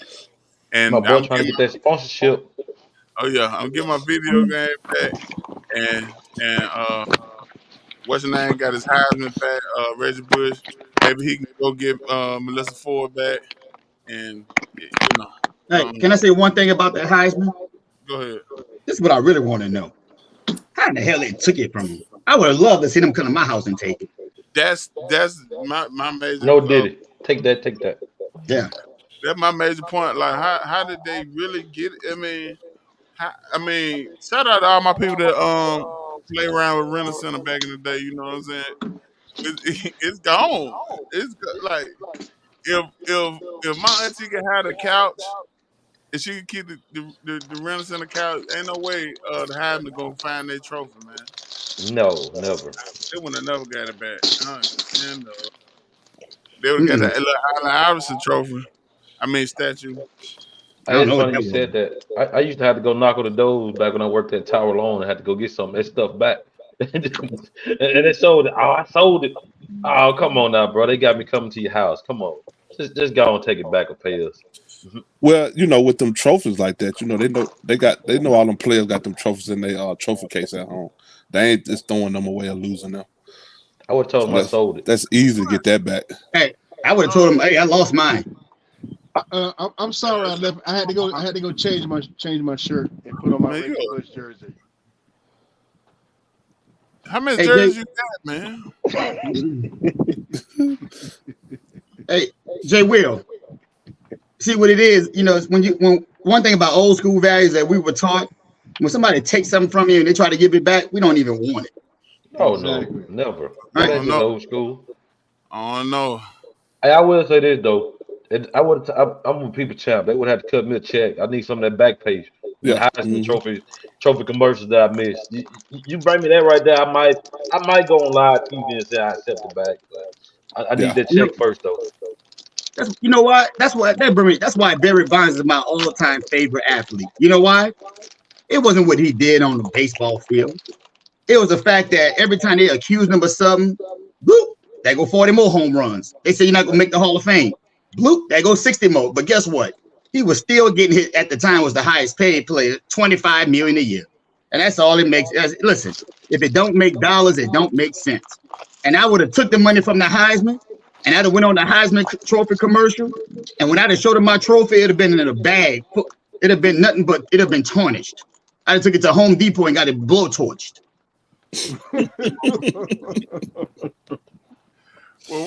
My and boy I'm trying to getting get that sponsorship. oh yeah, I'm getting my video game back, and what's your name got his Heisman back, Reggie Bush. Maybe he can go get Melissa Ford back, and you know, Hey, um, can I say one thing about that Heisman? go ahead. This is what I really want to know. How in the hell they took it from him? I would have loved to see them come to my house and take it. That's my major. No Diddy. Take that. Take that. Yeah. That's my major point. Like, how did they really get it? I mean, shout out to all my people that play around with Renner Center back in the day. You know what I'm saying? It's gone. Like if my auntie could have a couch and she could keep the Renner Center couch, ain't no way the Heisman gonna find their trophy, man. No, never. They would have never got it back. And they would have got Mm-mm. that little Allen Iverson trophy. I mean statue. I Hey, don't it's know what funny that you was. said that. I used to have to go knock on the doors back when I worked at Tower Loan and had to go get some of that stuff back. and they sold it. Oh, I sold it. Oh, come on now, bro. They got me coming to your house. Come on. Just go and take it back or pay us. Well, with them trophies like that, they know all them players got them trophies in their trophy case at home. They ain't just throwing them away or losing them. I would have told So him I sold it. that's easy to get that back. Hey, I would have told him, hey, I lost mine. I'm sorry I left. I had to go change my shirt and put on my Man, Reggie Bush jersey. How many Hey, jerseys Jay. you got, man? Hey, Jay Will. See what it is, when one thing about old school values that we were taught, when somebody takes something from you and they try to give it back, we don't even want it. Oh Exactly. no, never. I Right? That's don't just know. old school. I don't know. Hey, I will say this though. I'm a people champ. They would have to cut me a check. I need some of that back page. The Yeah. Heisman trophy commercials that I missed. You bring me that right there. I might go on live TV and say I accept it back, but I need Yeah. that You know, check first though. That's why Barry Bonds is my all-time favorite athlete. You know why? It wasn't what he did on the baseball field. It was the fact that every time they accused him of something, bloop, they go 40 more home runs. They say you're not gonna make the Hall of Fame. Bloop, they go 60 more. But guess what? He was still getting hit at the time was the highest paid player, 25 million a year. And that's all it makes. Listen, if it don't make dollars, it don't make sense. And I would have took the money from the Heisman and I'd have went on the Heisman trophy commercial. And when I'd have showed him my trophy, it'd have been in a bag. It'd have been nothing but it'd have been tarnished. I'd have took it to Home Depot and got it blowtorched. Well,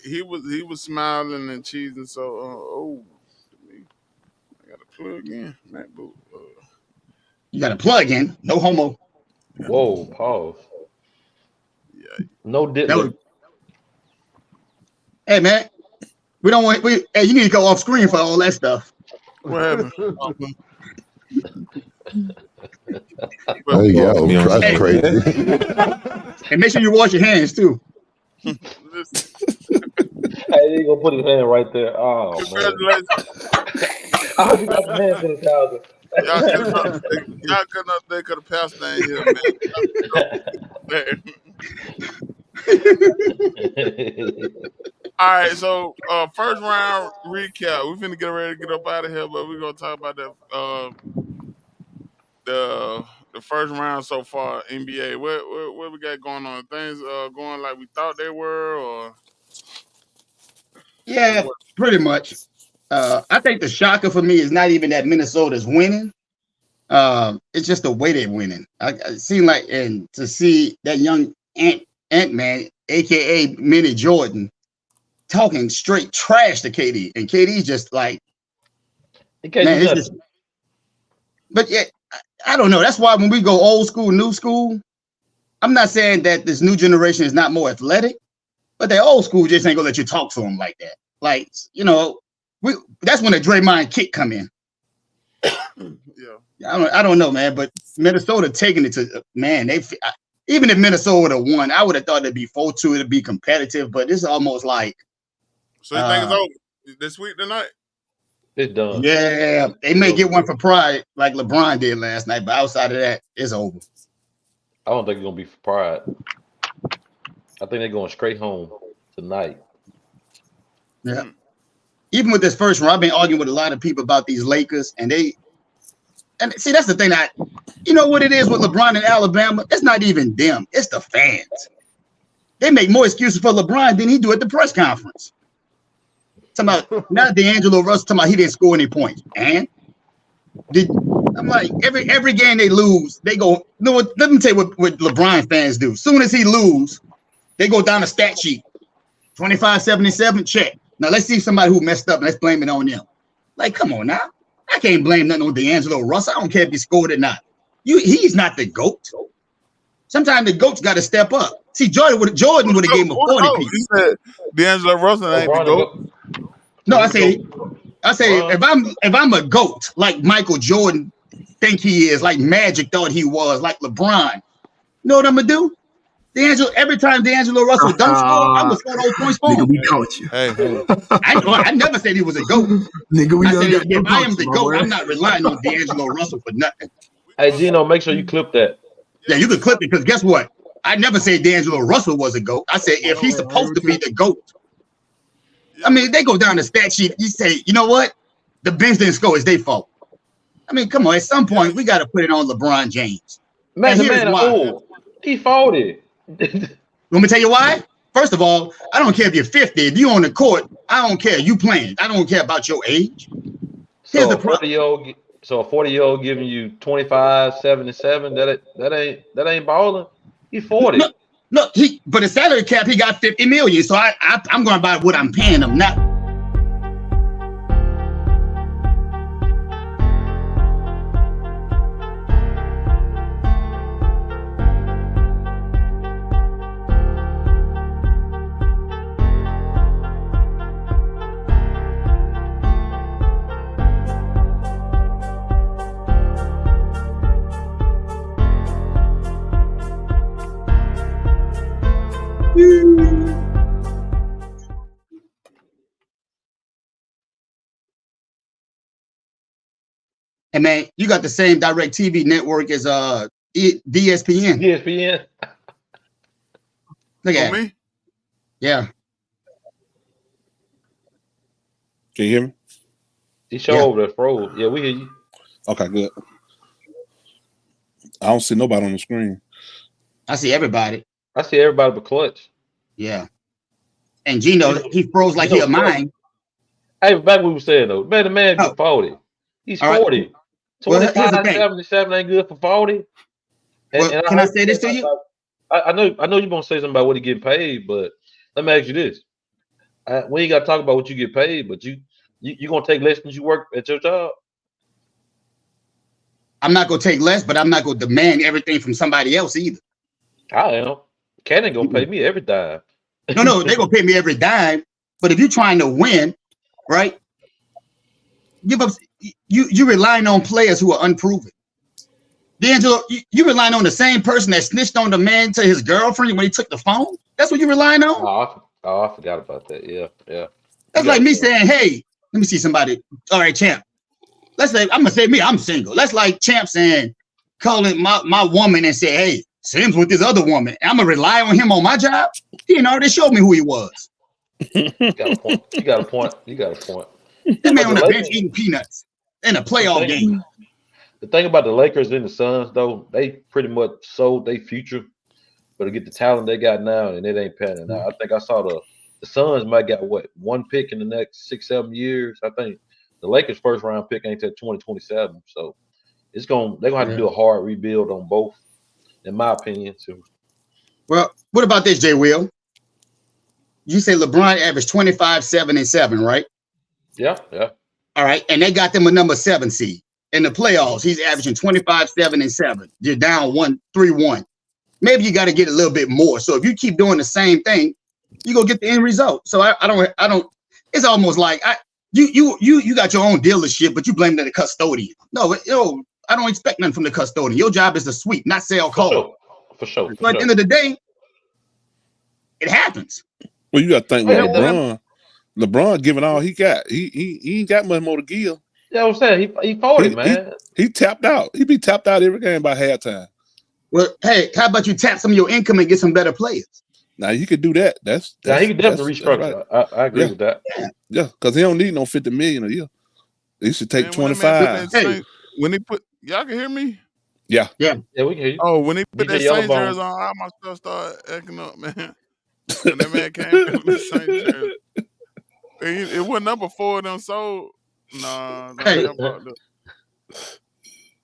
he was smiling and cheesing. So I got to plug in MacBook. You got to plug in, no homo. Whoa, pause. Yeah. No That diddler. was, hey man, we don't want. Hey, you need to go off screen for all that stuff. What happened? There you Well, go. That's crazy. And make sure you wash your hands too. listen, Hey, he gonna put his hand right there. Oh man. congratulations. I hope he got some hand sanitizer. Y'all couldn't think of the pastor in here, man. All right, so first round recap. We're finna get ready to get up out of here, but we're gonna talk about the the first round so far, NBA. What we got going on? Things going like we thought they were, or Yeah, what? pretty much. I think the shocker for me is not even that Minnesota's winning. It's just the way they're winning. I seem like, and to see that young Ant-Man, aka Mini Jordan, talking straight trash to KD, and KD's just like, He can't man, do it's nothing. just. But yeah, I don't know. That's why when we go old school, new school, I'm not saying that this new generation is not more athletic, but the old school just ain't gonna let you talk to them like that. Like, you know, that's when the Draymond kick come in. Yeah. I don't know, man, but Minnesota taking it to, man, even if Minnesota won, I would have thought it'd be 4-2, it'd be competitive, but it's almost like. So you think it's over this week tonight? It's done. Yeah, they may get one for pride like LeBron did last night, but outside of that, it's over. I don't think it's gonna be for pride. I think they're going straight home tonight. Yeah. Even with this first round, I've been arguing with a lot of people about these Lakers, and see, that's the thing that, you know what it is with LeBron in Alabama? It's not even them, it's the fans. They make more excuses for LeBron than he do at the press conference. Talking about not D'Angelo Russell talking about he didn't score any points. And I'm like, every game they lose, they go, no, let me tell you what LeBron fans do. Soon as he lose, they go down the stat sheet. 25-77, check. Now let's see somebody who messed up and let's blame it on them. Like, come on now. I can't blame nothing on D'Angelo Russell. I don't care if he scored or not. He's not the GOAT. Sometimes the GOAT's got to step up. See, Jordan would have gave him a 40 piece. He said D'Angelo Russell ain't the GOAT. No, I say if I'm a GOAT, like Michael Jordan think he is, like Magic thought he was, like LeBron, you know what I'm gonna do? Every time D'Angelo Russell don't score, I'm gonna score those points for him. Nigga, we caught you. Hey. I never said he was a GOAT. Nigga, I said if I am the GOAT, I'm not relying on D'Angelo Russell for nothing. Hey, Gino, make sure you clip that. Yeah, you can clip it, because guess what? I never said D'Angelo Russell was a GOAT. I said if he's supposed to be the GOAT. I mean, they go down the stat sheet. You say, you know what? The bench didn't score. It's their fault. I mean, come on. At some point, we got to put it on LeBron James. Man, he 40. Let me tell you why. First of all, I don't care if you're 50. If you're on the court, I don't care. You playing. I don't care about your age. Here's the problem. So a 40-year-old giving you 25-77, that ain't balling. He's 40. Look, but the salary cap, he got $50 million. So I'm going to buy what I'm paying him now. And man, you got the same DirecTV network as ESPN. ESPN. Look at me. Yeah. Can you hear me? He showed over there froze. Yeah, we hear you. Okay, good. I don't see nobody on the screen. I see everybody. I see everybody but Clutch. Yeah. And Gino, he froze like he a mine. Hey, back what we were saying though. Man, the man is 40. He's 40. Right. 25-77 ain't good for 40. And can I say this to you? I know you're gonna say something about what he getting paid, but let me ask you this. We ain't gotta talk about what you get paid, but you gonna take less than you work at your job? I'm not gonna take less, but I'm not gonna demand everything from somebody else either. I am. Cannon gonna pay me every dime. No, they're gonna pay me every dime. But if you're trying to win, right? Give up. You relying on players who are unproven. D'Angelo, you relying on the same person that snitched on the man to his girlfriend when he took the phone? That's what you're relying on? Oh, I forgot about that. Yeah. That's like me saying, hey, let me see somebody. All right, champ. Let's say, I'm gonna say me, I'm single. That's like Champ saying, calling my woman and say, hey, Sim's with this other woman. I'm gonna rely on him on my job. He ain't already showed me who he was. You got a point. This man on the bench eating peanuts in a playoff game. The thing about the Lakers and the Suns, though, they pretty much sold their future, but to get the talent they got now, and it ain't panning out. I think I saw the Suns might got what, one pick in the next 6-7 years. I think the Lakers' first round pick ain't till 2027, so they're gonna have to do a hard rebuild on both, in my opinion, too. Well, what about this, Jay Will? You say LeBron averaged 25, 7, and 7, right? Yeah. All right, and they got them a number 7 seed. In the playoffs, he's averaging 25, 7, and 7. You're down 3-1. Maybe you got to get a little bit more. So if you keep doing the same thing, you go get the end result. So I don't. It's almost like you got your own dealership, but you blame the custodian. No, I don't expect nothing from the custodian. Your job is to sweep, not sell cars. For sure. So at the end of the day, it happens. Well, you got to think with LeBron giving all he got. He ain't got much more to give. Yeah, I'm saying he 40, man. He tapped out. He be tapped out every game by halftime. Well, hey, how about you tap some of your income and get some better players? Now you could do that. Now he could definitely restructure. Right. I agree with that. Yeah, because he don't need no 50 million a year. He should take 25. When he put, y'all can hear me? Yeah, we can hear you. Oh, when he put that Saints jersey on, all my stuff started acting up, man. When that man came in with the Saints jersey, it wasn't number 4 of them sold. No, hey.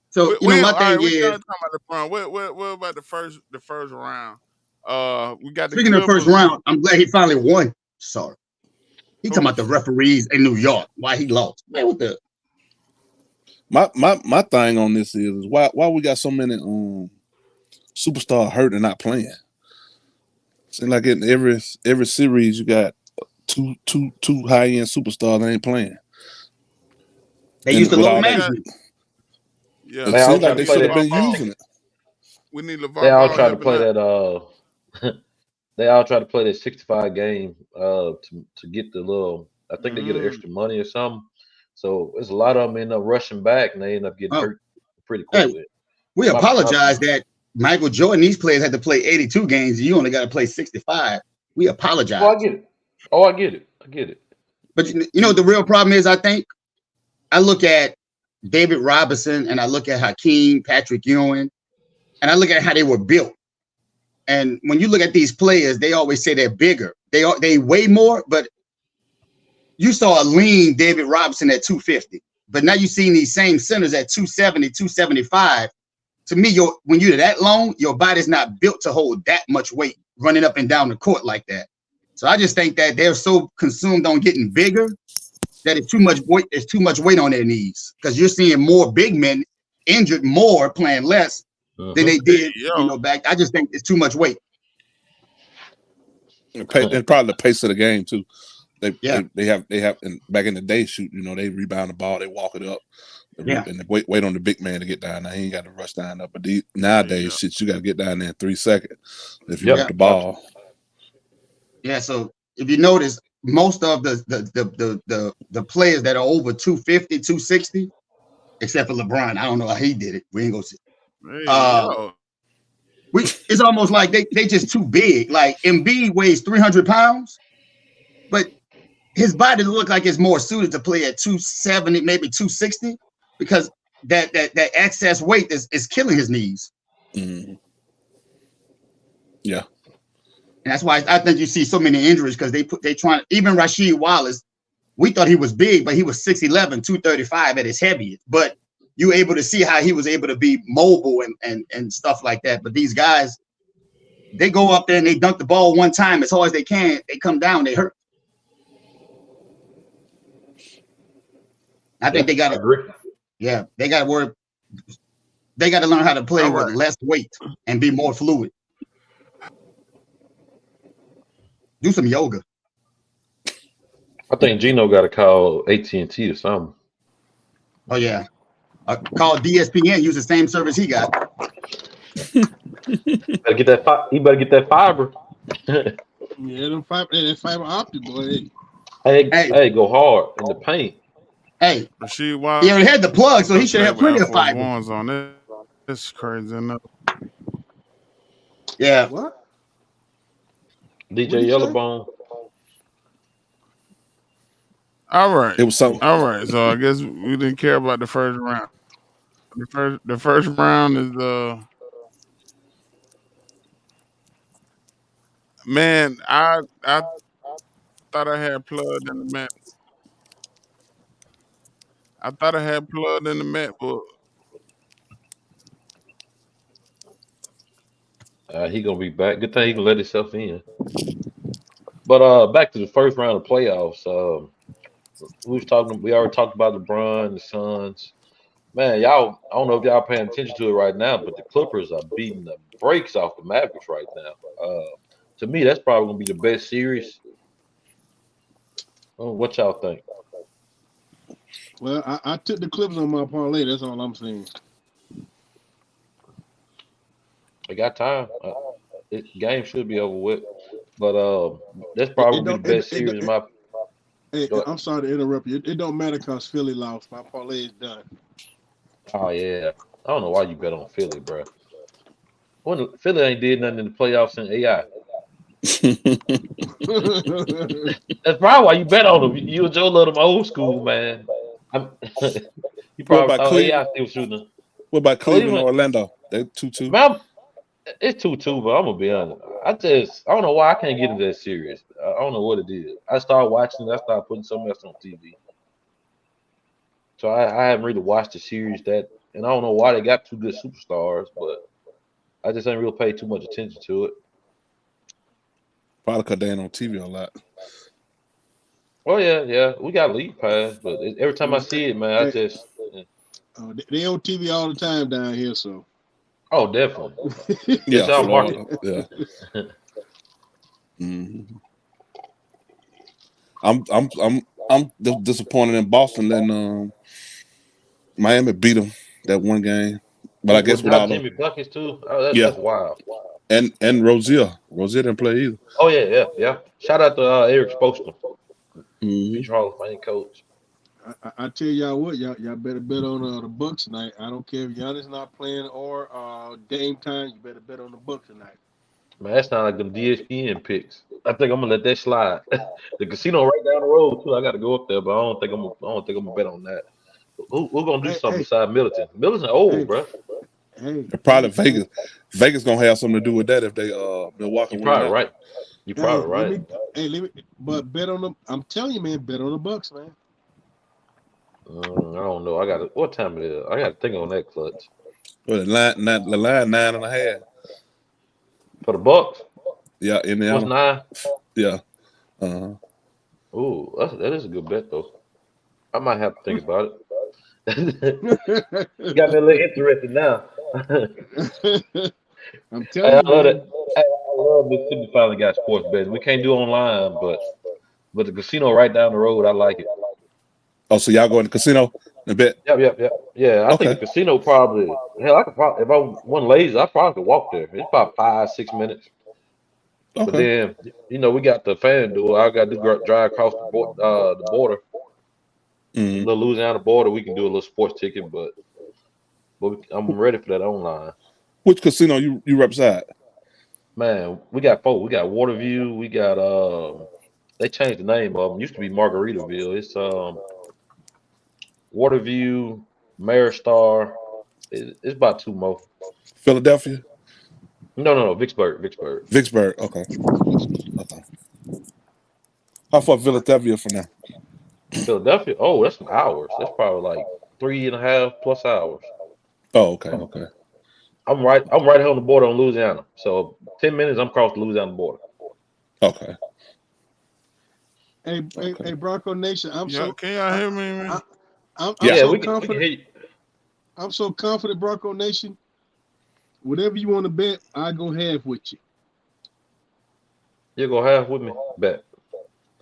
So my thing is, we talking about the front. What about the first round? We got speaking of the first round. I'm glad he finally won. Sorry, he talking about the referees in New York. Why he lost? Man, what the? My thing on this is why we got so many superstar hurt and not playing. Seems like in every series you got two high end superstars that ain't playing. They used to load management. Yeah, it seems like they should have been using it. We need LeVar. They all try to play that. They all try to play that 65 game to get the little. I think they get an extra money or something. So there's a lot of them end up rushing back and they end up getting hurt pretty quickly. Hey, we apologize that Michael Jordan, these players had to play 82 games. And you only got to play 65. We apologize. Oh, I get it. But you know what the real problem is? I think I look at David Robinson and I look at Hakeem, Patrick Ewing, and I look at how they were built. And when you look at these players, they always say they're bigger. They weigh more, but you saw a lean David Robinson at 250. But now you're seeing these same centers at 270, 275. To me, when you're that long, your body's not built to hold that much weight running up and down the court like that. So I just think that they're so consumed on getting bigger that it's too much weight. There's too much weight on their knees because you're seeing more big men injured more playing less than they did, back. I just think it's too much weight. And probably the pace of the game too. They have and back in the day, they rebound the ball, they walk it up, and they wait on the big man to get down. Now he ain't got to rush down up. But nowadays, you got to get down there in 3 seconds if you want the ball. Yeah. So if you notice, most of the players that are over 250, 260, except for LeBron, I don't know how he did it. We ain't gonna see. It's almost like they just too big. Like Embiid weighs 300 pounds, but his body look like it's more suited to play at 270, maybe 260, because that excess weight is killing his knees. Mm-hmm. Yeah. And that's why I think you see so many injuries because they trying, even Rasheed Wallace, we thought he was big, but he was 6'11", 235 at his heaviest. But you able to see how he was able to be mobile and stuff like that. But these guys, they go up there and they dunk the ball one time as hard as they can. They come down, they hurt. I think they got to. Yeah, they got to work. They got to learn how to play with less weight and be more fluid. Do some yoga. I think Gino got to call AT&T or something. Oh yeah, call DSPN. Use the same service he got. Better get that. He better get that fiber. Yeah, them fiber optic boy. Hey, go hard in the paint. Hey, he already had the plug, so he should have plenty of fiber. On it. It's crazy enough. Yeah. What? DJ Yellowbone. All right. It was something. All right. So I guess we didn't care about the first round. The first round is man. I thought I had plugged in the mat. I thought I had plugged in the MacBook. He gonna be back. Good thing he can let himself in. But back to the first round of playoffs. We already talked about LeBron, the Suns. Man, y'all, I don't know if y'all paying attention to it right now, but the Clippers are beating the brakes off the Mavericks right now. To me, that's probably gonna be the best series. What y'all think? Well, I took the Clippers on my parlay. That's all I'm saying. They got time. Game should be over with, but that's It, probably it gonna be the don't. best series in my. Hey, Go I'm sorry to interrupt you. It don't matter because Philly lost. My parlay is done. Oh yeah, I don't know why you bet on Philly, bro. When Philly ain't did nothing in the playoffs in AI. That's probably why you bet on them. You and Joe love them old school, man. I'm, you What probably about thought Cleveland? AI still shooting. What about Cleveland Cleveland, or Orlando? They 2-2. man, it's 2-2, but I'm gonna be honest. I don't know why I can't get into that series. I don't know what it is. I started watching it. I started putting something else on TV. So I haven't really watched the series and I don't know why they got two good superstars, but I just ain't really paid too much attention to it. Probably because they ain't on TV a lot. Oh yeah, we got league pass, but every time I see it, man, I Hey, just they on TV all the time down here, so. oh definitely, it's Yeah, our market. Florida. Yeah. Mm-hmm. I'm disappointed in Boston letting Miami beat them that one game, but I guess Without without them, Jimmy buckets too, oh, yeah, that's wild. and Rozier didn't play either. Oh yeah. Shout out to Eric Spoelstra, Mm-hmm. future Hall of Fame coach. I tell y'all what, y'all better bet on the Bucks tonight. I don't care if Giannis not playing or Dame time. You better bet on the Bucks tonight. Man, that's not like them DSPN picks. I think I'm gonna let that slide. The casino right down the road too. I got to go up there, but I don't think I'm gonna bet on that. Who gonna do Hey, something hey, beside Middleton? Middleton old, hey, bro. hey, Probably hey, Vegas. Vegas gonna have something to do with that if they Milwaukee You win probably that. right. You hey. probably right. Let me. But bet on them. I'm telling you, man. Bet on the Bucks, man. I don't know. I got to what time it is. I got to think on that clutch Well, the line 9.5. for the Bucks. Yeah, What's Indiana. 9? Yeah. Uh-huh. Ooh, that is a good bet though. I might have to think about it. Got me a little interested now. I'm Hey, telling I you, love that. man. Hey, I love Mississippi finally got sports betting. We can't do online, but the casino right down the road, I like it. Oh, so y'all go in the casino and bet? Yep. Yeah, I think the Okay. casino probably hell. I could probably if I wasn't lazy, I probably could walk there. It's about 5-6 minutes. But Okay. then we got the fan duel. I got to drive across the border, the Mm. little Louisiana border. We can do a little sports ticket, but I'm ready for that online. Which casino you represent? Man, we got 4. We got Waterview. We got they changed the name of them. Used to be Margaritaville. It's Waterview, Maristar. It's about 2 more. Philadelphia? No, Vicksburg. Vicksburg. Okay. Okay. How far Philadelphia from now? Philadelphia. Oh, that's some hours. That's probably like 3.5 plus hours. Oh, okay. Okay. I'm right here on the border on Louisiana. So 10 minutes, I'm across the Louisiana border. Okay. Hey, Bronco Nation. Yeah, can y'all hear me, man? I'm Yeah. Yeah, so we can confident. hear you. I'm so confident, Bronco Nation. Whatever you want to bet, I go half with you. You go half with me. Bet.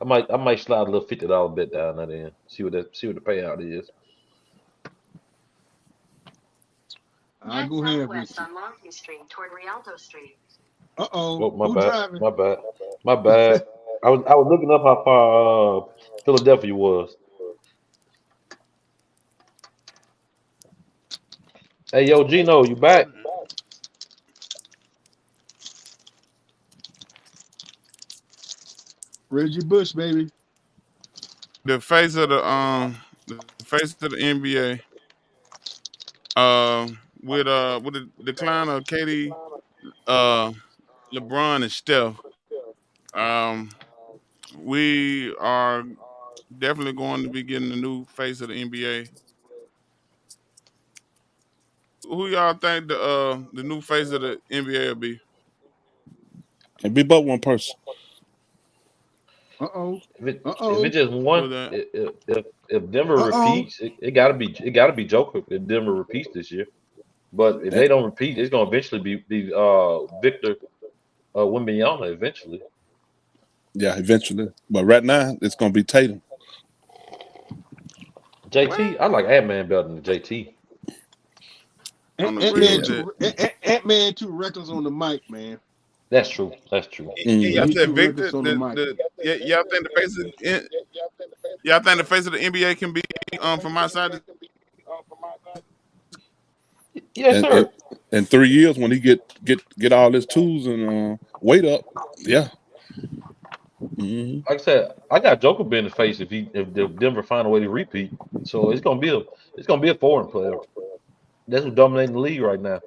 I might slide a little $50 bet down there then. See what the payout is. I go half with you. Uh-oh, Oh, my who bad. driving? My bad. I was looking up how far Philadelphia was. Hey, yo, Gino, you back? Reggie Bush, baby. The face of the NBA. With the decline of Katie, uh, LeBron and Steph, um, we are definitely going to be getting the new face of the NBA. Who y'all think the new face of the NBA will be? Can be but one person. Uh-oh. If it just Who one, that? if Denver Uh-oh. repeats, it gotta be Joker if Denver repeats this year. But if Eh, they don't repeat, it's gonna eventually be Victor Wembanyama eventually. Yeah, eventually. But right now, it's gonna be Tatum. What? JT, I like Ant Man better than JT. I don't agree Ant-Man with Yeah, that. too Ant-Man too reckless on the mic, man. that's true. That's true. And Yeah, y'all Mm. he said too Victor. reckless on the mic. Y'all think the face of y'all think the face of the NBA can be from outside? Yes, And sir. in 3 years, when he get all his tools and weight up, yeah. Hmm. Like I said, I got Joker being the face if Denver find a way to repeat. So it's gonna be a foreign player. That's who's dominating the league right now.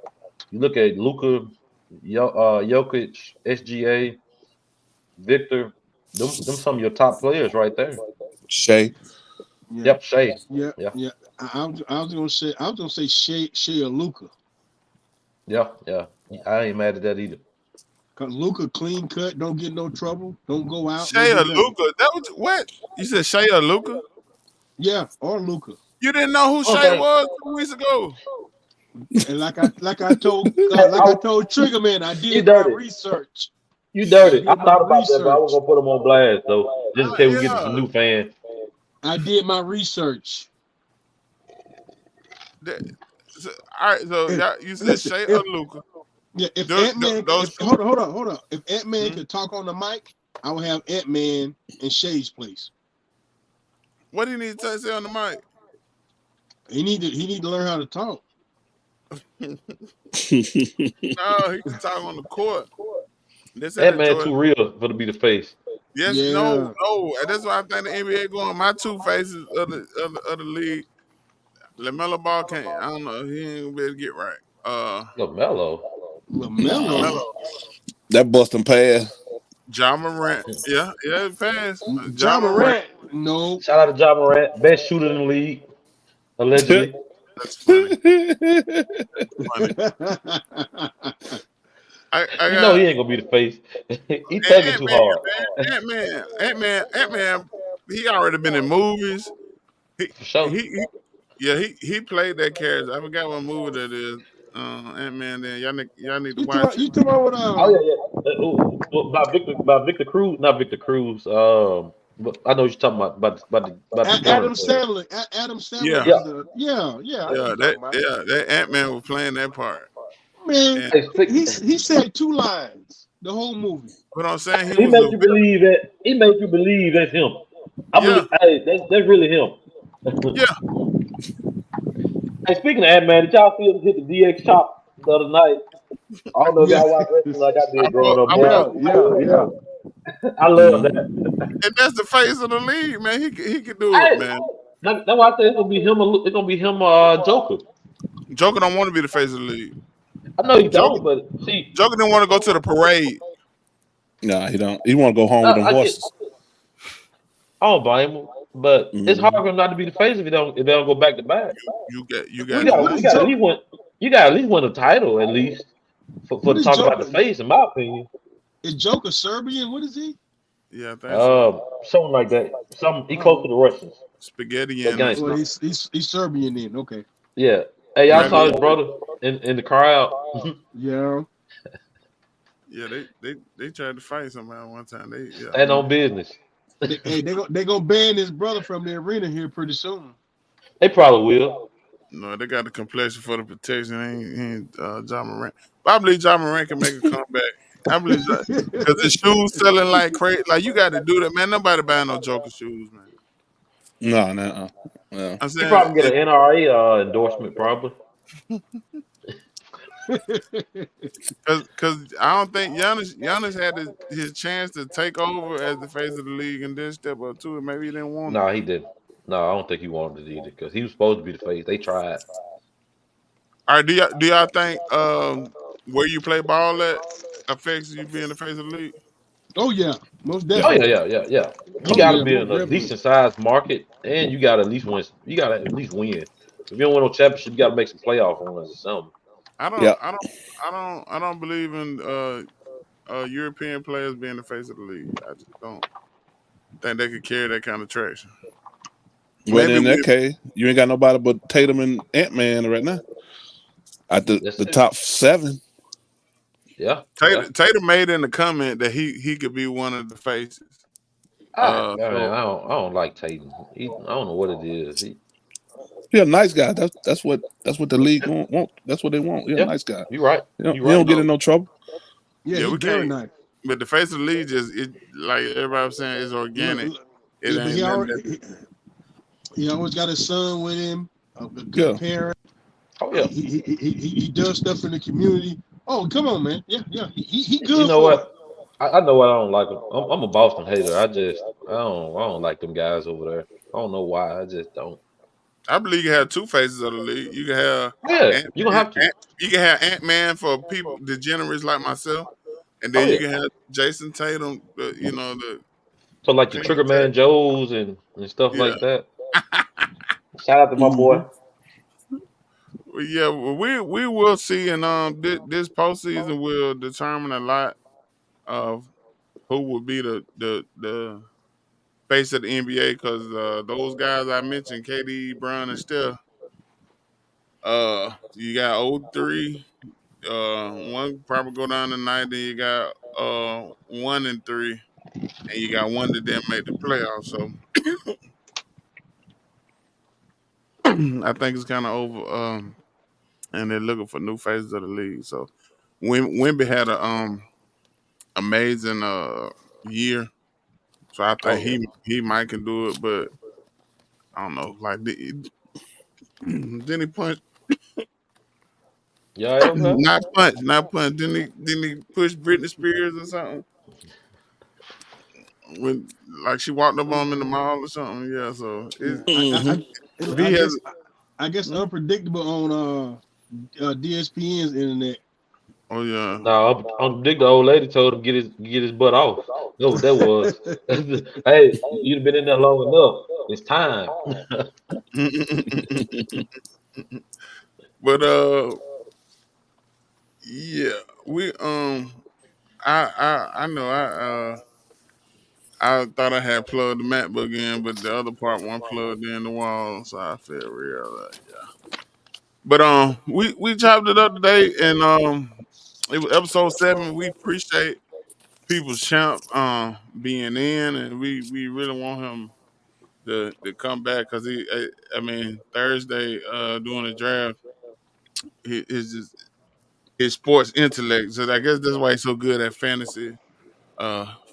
You look at Luca, Jokic, SGA, Victor. Them some of your top players right there. Shea. Yeah, Yep, Shea. yeah, Yeah, yeah. I was gonna say Shea or Luca. yeah. I ain't mad at that either. Cause Luca clean cut, don't get no trouble, don't go out, don't Shea do or nothing. Luca? That was what you said. Shea or Luca? Yeah, or Luca. You didn't know who Shea Okay. was 2 weeks ago. And I told Hey, Triggerman, I you did my dirty. research. You I dirty. I did my thought about that, but I was research. gonna put him on blast though, just in case we get some Yeah. new fans. I did my research. That- all right. So And y'all, you said listen, Shea or if Luca? yeah, if Those, Ant Man, those if two. hold on, if Ant Man Hmm? could talk on the mic, I would have Ant Man in Shay's place. What do you need to say on the mic? He need to learn how to talk. No, he can talk on the court. They said That that man Joy. too real for to be the face. Yes, no, Yeah. no. And that's why I think the NBA going. My two faces of the league. LaMelo Ball can't. I don't know. He ain't gonna be able to get right. LaMelo. LaMelo. Nah, LaMelo, that busting pass. John Morant. Yeah, yeah, it passed. John John Morant. Morant. No. Shout out to John Morant, best shooter in the league, allegedly. That's funny. Funny. I You know got he ain't gonna be the face. He thugging Ant too Man, hard. man, Ant Man. He already been in movies. He For sure. yeah, he played that character. I forgot what movie that is. Ant Man. Then y'all need to watch it. You talking about Oh yeah, yeah. About Victor Cruz, not Victor Cruz. But I know what you're talking about the foreign Adam player. Sandler. Adam Sandler Yeah, Yeah. is the yeah. I know what yeah, you're talking about. that Ant Man was playing that part. Man, And Hey, he said two lines the whole movie. what I'm saying, he he was make a you believe that he make you believe that's him. I yeah, believe. Hey, that's really him. yeah. Hey, speaking of that, man, did y'all see him hit the DX chop the other night? I don't know if Yeah, y'all watch wrestling like I did growing up, I boy. broke. yeah. I love that. And that's the face of the league, man. He could do it, Hey, man. that's why I said it's gonna be him. It's gonna be him. Joker. Joker don't want to be the face of the league. I know he Joker, don't, but see, Joker didn't want to go to the parade. Nah, he don't. He want to go home with them I get. horses. I don't blame him, but it's hard Hmm. for him not to be the face if they don't go back to back. You You got to got What do you is got at Joker? least win. You got at least win a title at least for What to is talk about the Joker? face, in my opinion. Is Joker Serbian? What is he? Yeah, I think so. Something like that. Some he close Oh, to the Russians. Spaghetti That and well, gangster. he's Serbian then. Okay. Yeah. Hey, y'all saw his ravioli. brother in the crowd. Yeah. Yeah, they tried to fight somebody one time. Yeah. Stand on business. They gonna ban his brother from the arena here pretty soon. They probably will. No, they got the complexion for the protection. Ain't John Morant. But I believe John Morant can make a comeback. I believe because his shoes selling like crazy. Like you got to do that, man. Nobody buying no Joker shoes, man. No, no, no. I'm He saying probably get an NRA endorsement, probably. because I don't think Giannis had his chance to take over as the face of the league and then step up to it. Maybe he didn't want No, he didn't. No, I don't think he wanted it either because he was supposed to be the face. They tried. All right, do y'all think where you play ball at affects you being the face of the league? Oh yeah, most Oh definitely. yeah. You Oh got to yeah, be most in a definitely. decent sized market, and you got to at least win. You got to at least win. If you don't win no championship, you got to make some playoff runs or something. I don't, Yeah. I don't, I don't believe in European players being the face of the league. I just don't think they could carry that kind of traction. Well, Maybe in that with case, you ain't got nobody but Tatum and Ant-Man right now at That's the it. top 7. Yeah. Tatum made in the comment that he could be one of the faces. So I don't like Tatum. I don't know what it is. He a nice guy. That's what the league want. That's what they want. He a Yeah, nice guy. you right. You He don't right. get so in no trouble. Yeah, yeah, he's we very can't. nice. But the face of the league just it like everybody was saying is Look, organic. look, It yeah, but ain't nothing that he always got his son with him. A good Yeah. parent. Oh yeah. He does stuff in the community. Oh, come on, man. Yeah. He You good know for it. what? I know what I don't like. I'm a Boston hater. I don't like them guys over there. I don't know why. I just don't. I believe you have two faces of the league. You can have Yeah, Ant, you gonna have to. you can have Ant Man for people degenerates like myself, and Oh then you yeah. can have Jason Tatum. The So like the clean Trigger attack. Man Joes and stuff Yeah, like that. Shout out to my boy. well, yeah. Well, we will see, and this postseason will determine a lot of who will be the face of the NBA because those guys I mentioned, KD, Brown, and Steph. You got 03. One probably go down tonight. Then you got 1 and 3, and you got one that didn't make the playoffs. So I think it's kind of over. And they're looking for new faces of the league. So Wimby had a amazing year. So I Oh think yeah. he might can do it, but I don't know. Like didn't he punch? Y'all okay? Not punch. Didn't he push Britney Spears or something? When like she walked up on him in the mall or something. Yeah. So Yeah, Mm-hmm. if I he has, guess I guess unpredictable on DSPN's internet. oh yeah. No, I'm Dick. The old lady told him get his butt off. No, that was. Hey, you've been in there long enough. It's time. But yeah, we I know I thought I had plugged the MacBook in, but the other part wasn't plugged in the wall, so I feel real. Yeah. But we chopped it up today, and it was episode 7. We appreciate people's champ being in, and we really want him to come back because I mean Thursday doing the draft, his just his sports intellect. So I guess that's why he's so good at fantasy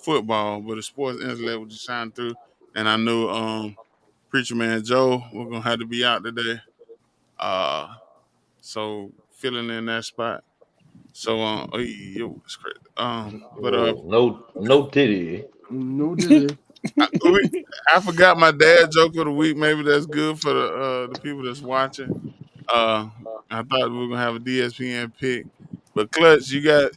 football, but the sports intellect was just shining through. And I knew Preacher Man Joe was gonna have to be out today. Uh so filling in that spot. So yo, it's crazy. But Oh, no titty. No did we, I forgot my dad joke of the week. Maybe that's good for the people that's watching. Uh I thought we were gonna have a DSPN pick. But Clutch, you got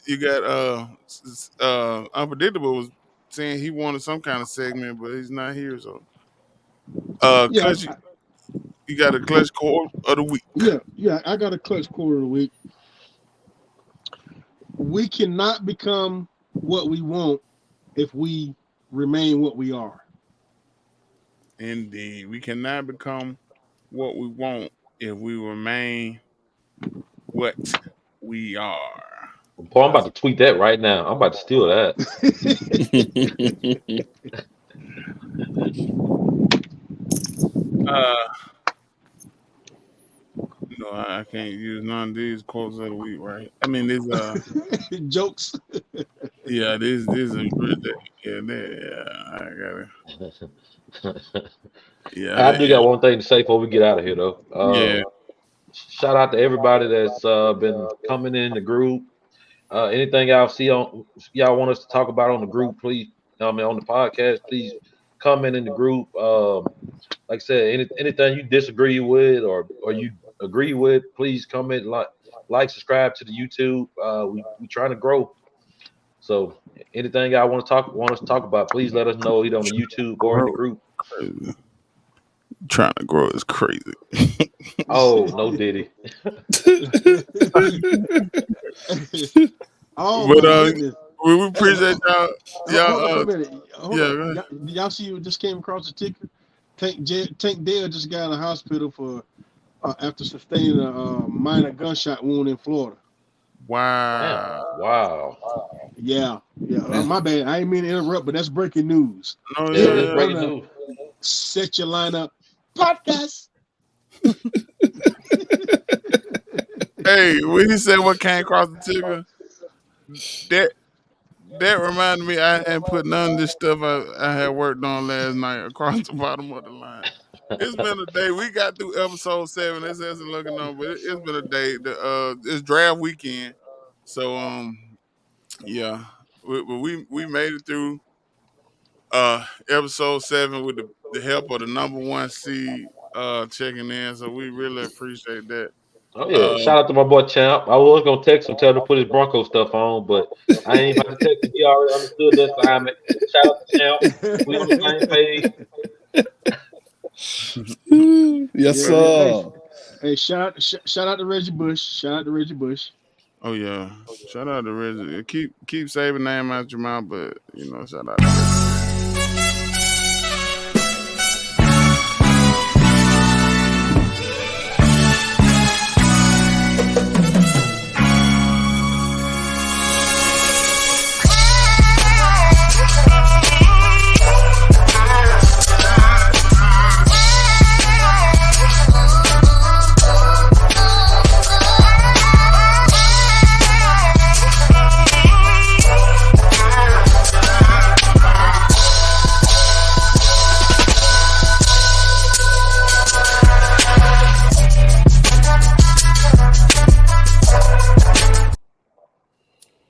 Unpredictable was saying he wanted some kind of segment, but he's not here. So Yeah, Clutch, you got a Clutch core of the week. yeah. I got a clutch quarter of the week. We cannot become what we want if we remain what we are. Indeed. We cannot become what we want if we remain what we are. Boy, I'm about to tweet that right now. I'm about to steal that. Uh no, I can't use none of these quotes of the week, right? I mean these Jokes. yeah, these are really yeah, I got it. Yeah, I do got one thing to say before we get out of here, though. yeah. Shout out to everybody that's been coming in the group. Anything y'all want us to talk about on the group, please. I mean, on the podcast, please comment in the group. Like I said, anything you disagree with or you agree with, please comment, like, subscribe to the YouTube. We trying to grow. So anything I want us to talk about, please let us know either on the YouTube or in the group. Trying to grow is crazy. Oh, no Diddy. Oh But my goodness. we appreciate y'all. Hold up a minute. Hold yeah, up. Y'all see who just came across the ticker? Tank Dale just got in the hospital for after sustaining a minor gunshot wound in Florida. Wow. Wow. Yeah. My bad. I ain't mean to interrupt, but that's breaking news. No, Yeah, it is breaking news. Set your lineup podcast. Hey, when he said what came across the ticker, that reminded me I hadn't put none of this stuff I had worked on last night across the bottom of the line. It's been a day. We got through episode 7. This isn't looking on, but it's been a day. It's draft weekend, so yeah, we made it through episode 7 with the help of the number 1 seed checking in. So we really appreciate that. Oh yeah, shout out to my boy Champ. I was gonna text him, tell him to put his Bronco stuff on, but I ain't about to text him. He already understood the assignment. Shout out to Champ. We on the same page. Yes, sir. Hey, shout out to Reggiie Bush. Shout out to Reggiie Bush. Oh yeah, shout out to Reggie. Keep saving name out your mouth, but shout out to Reggie.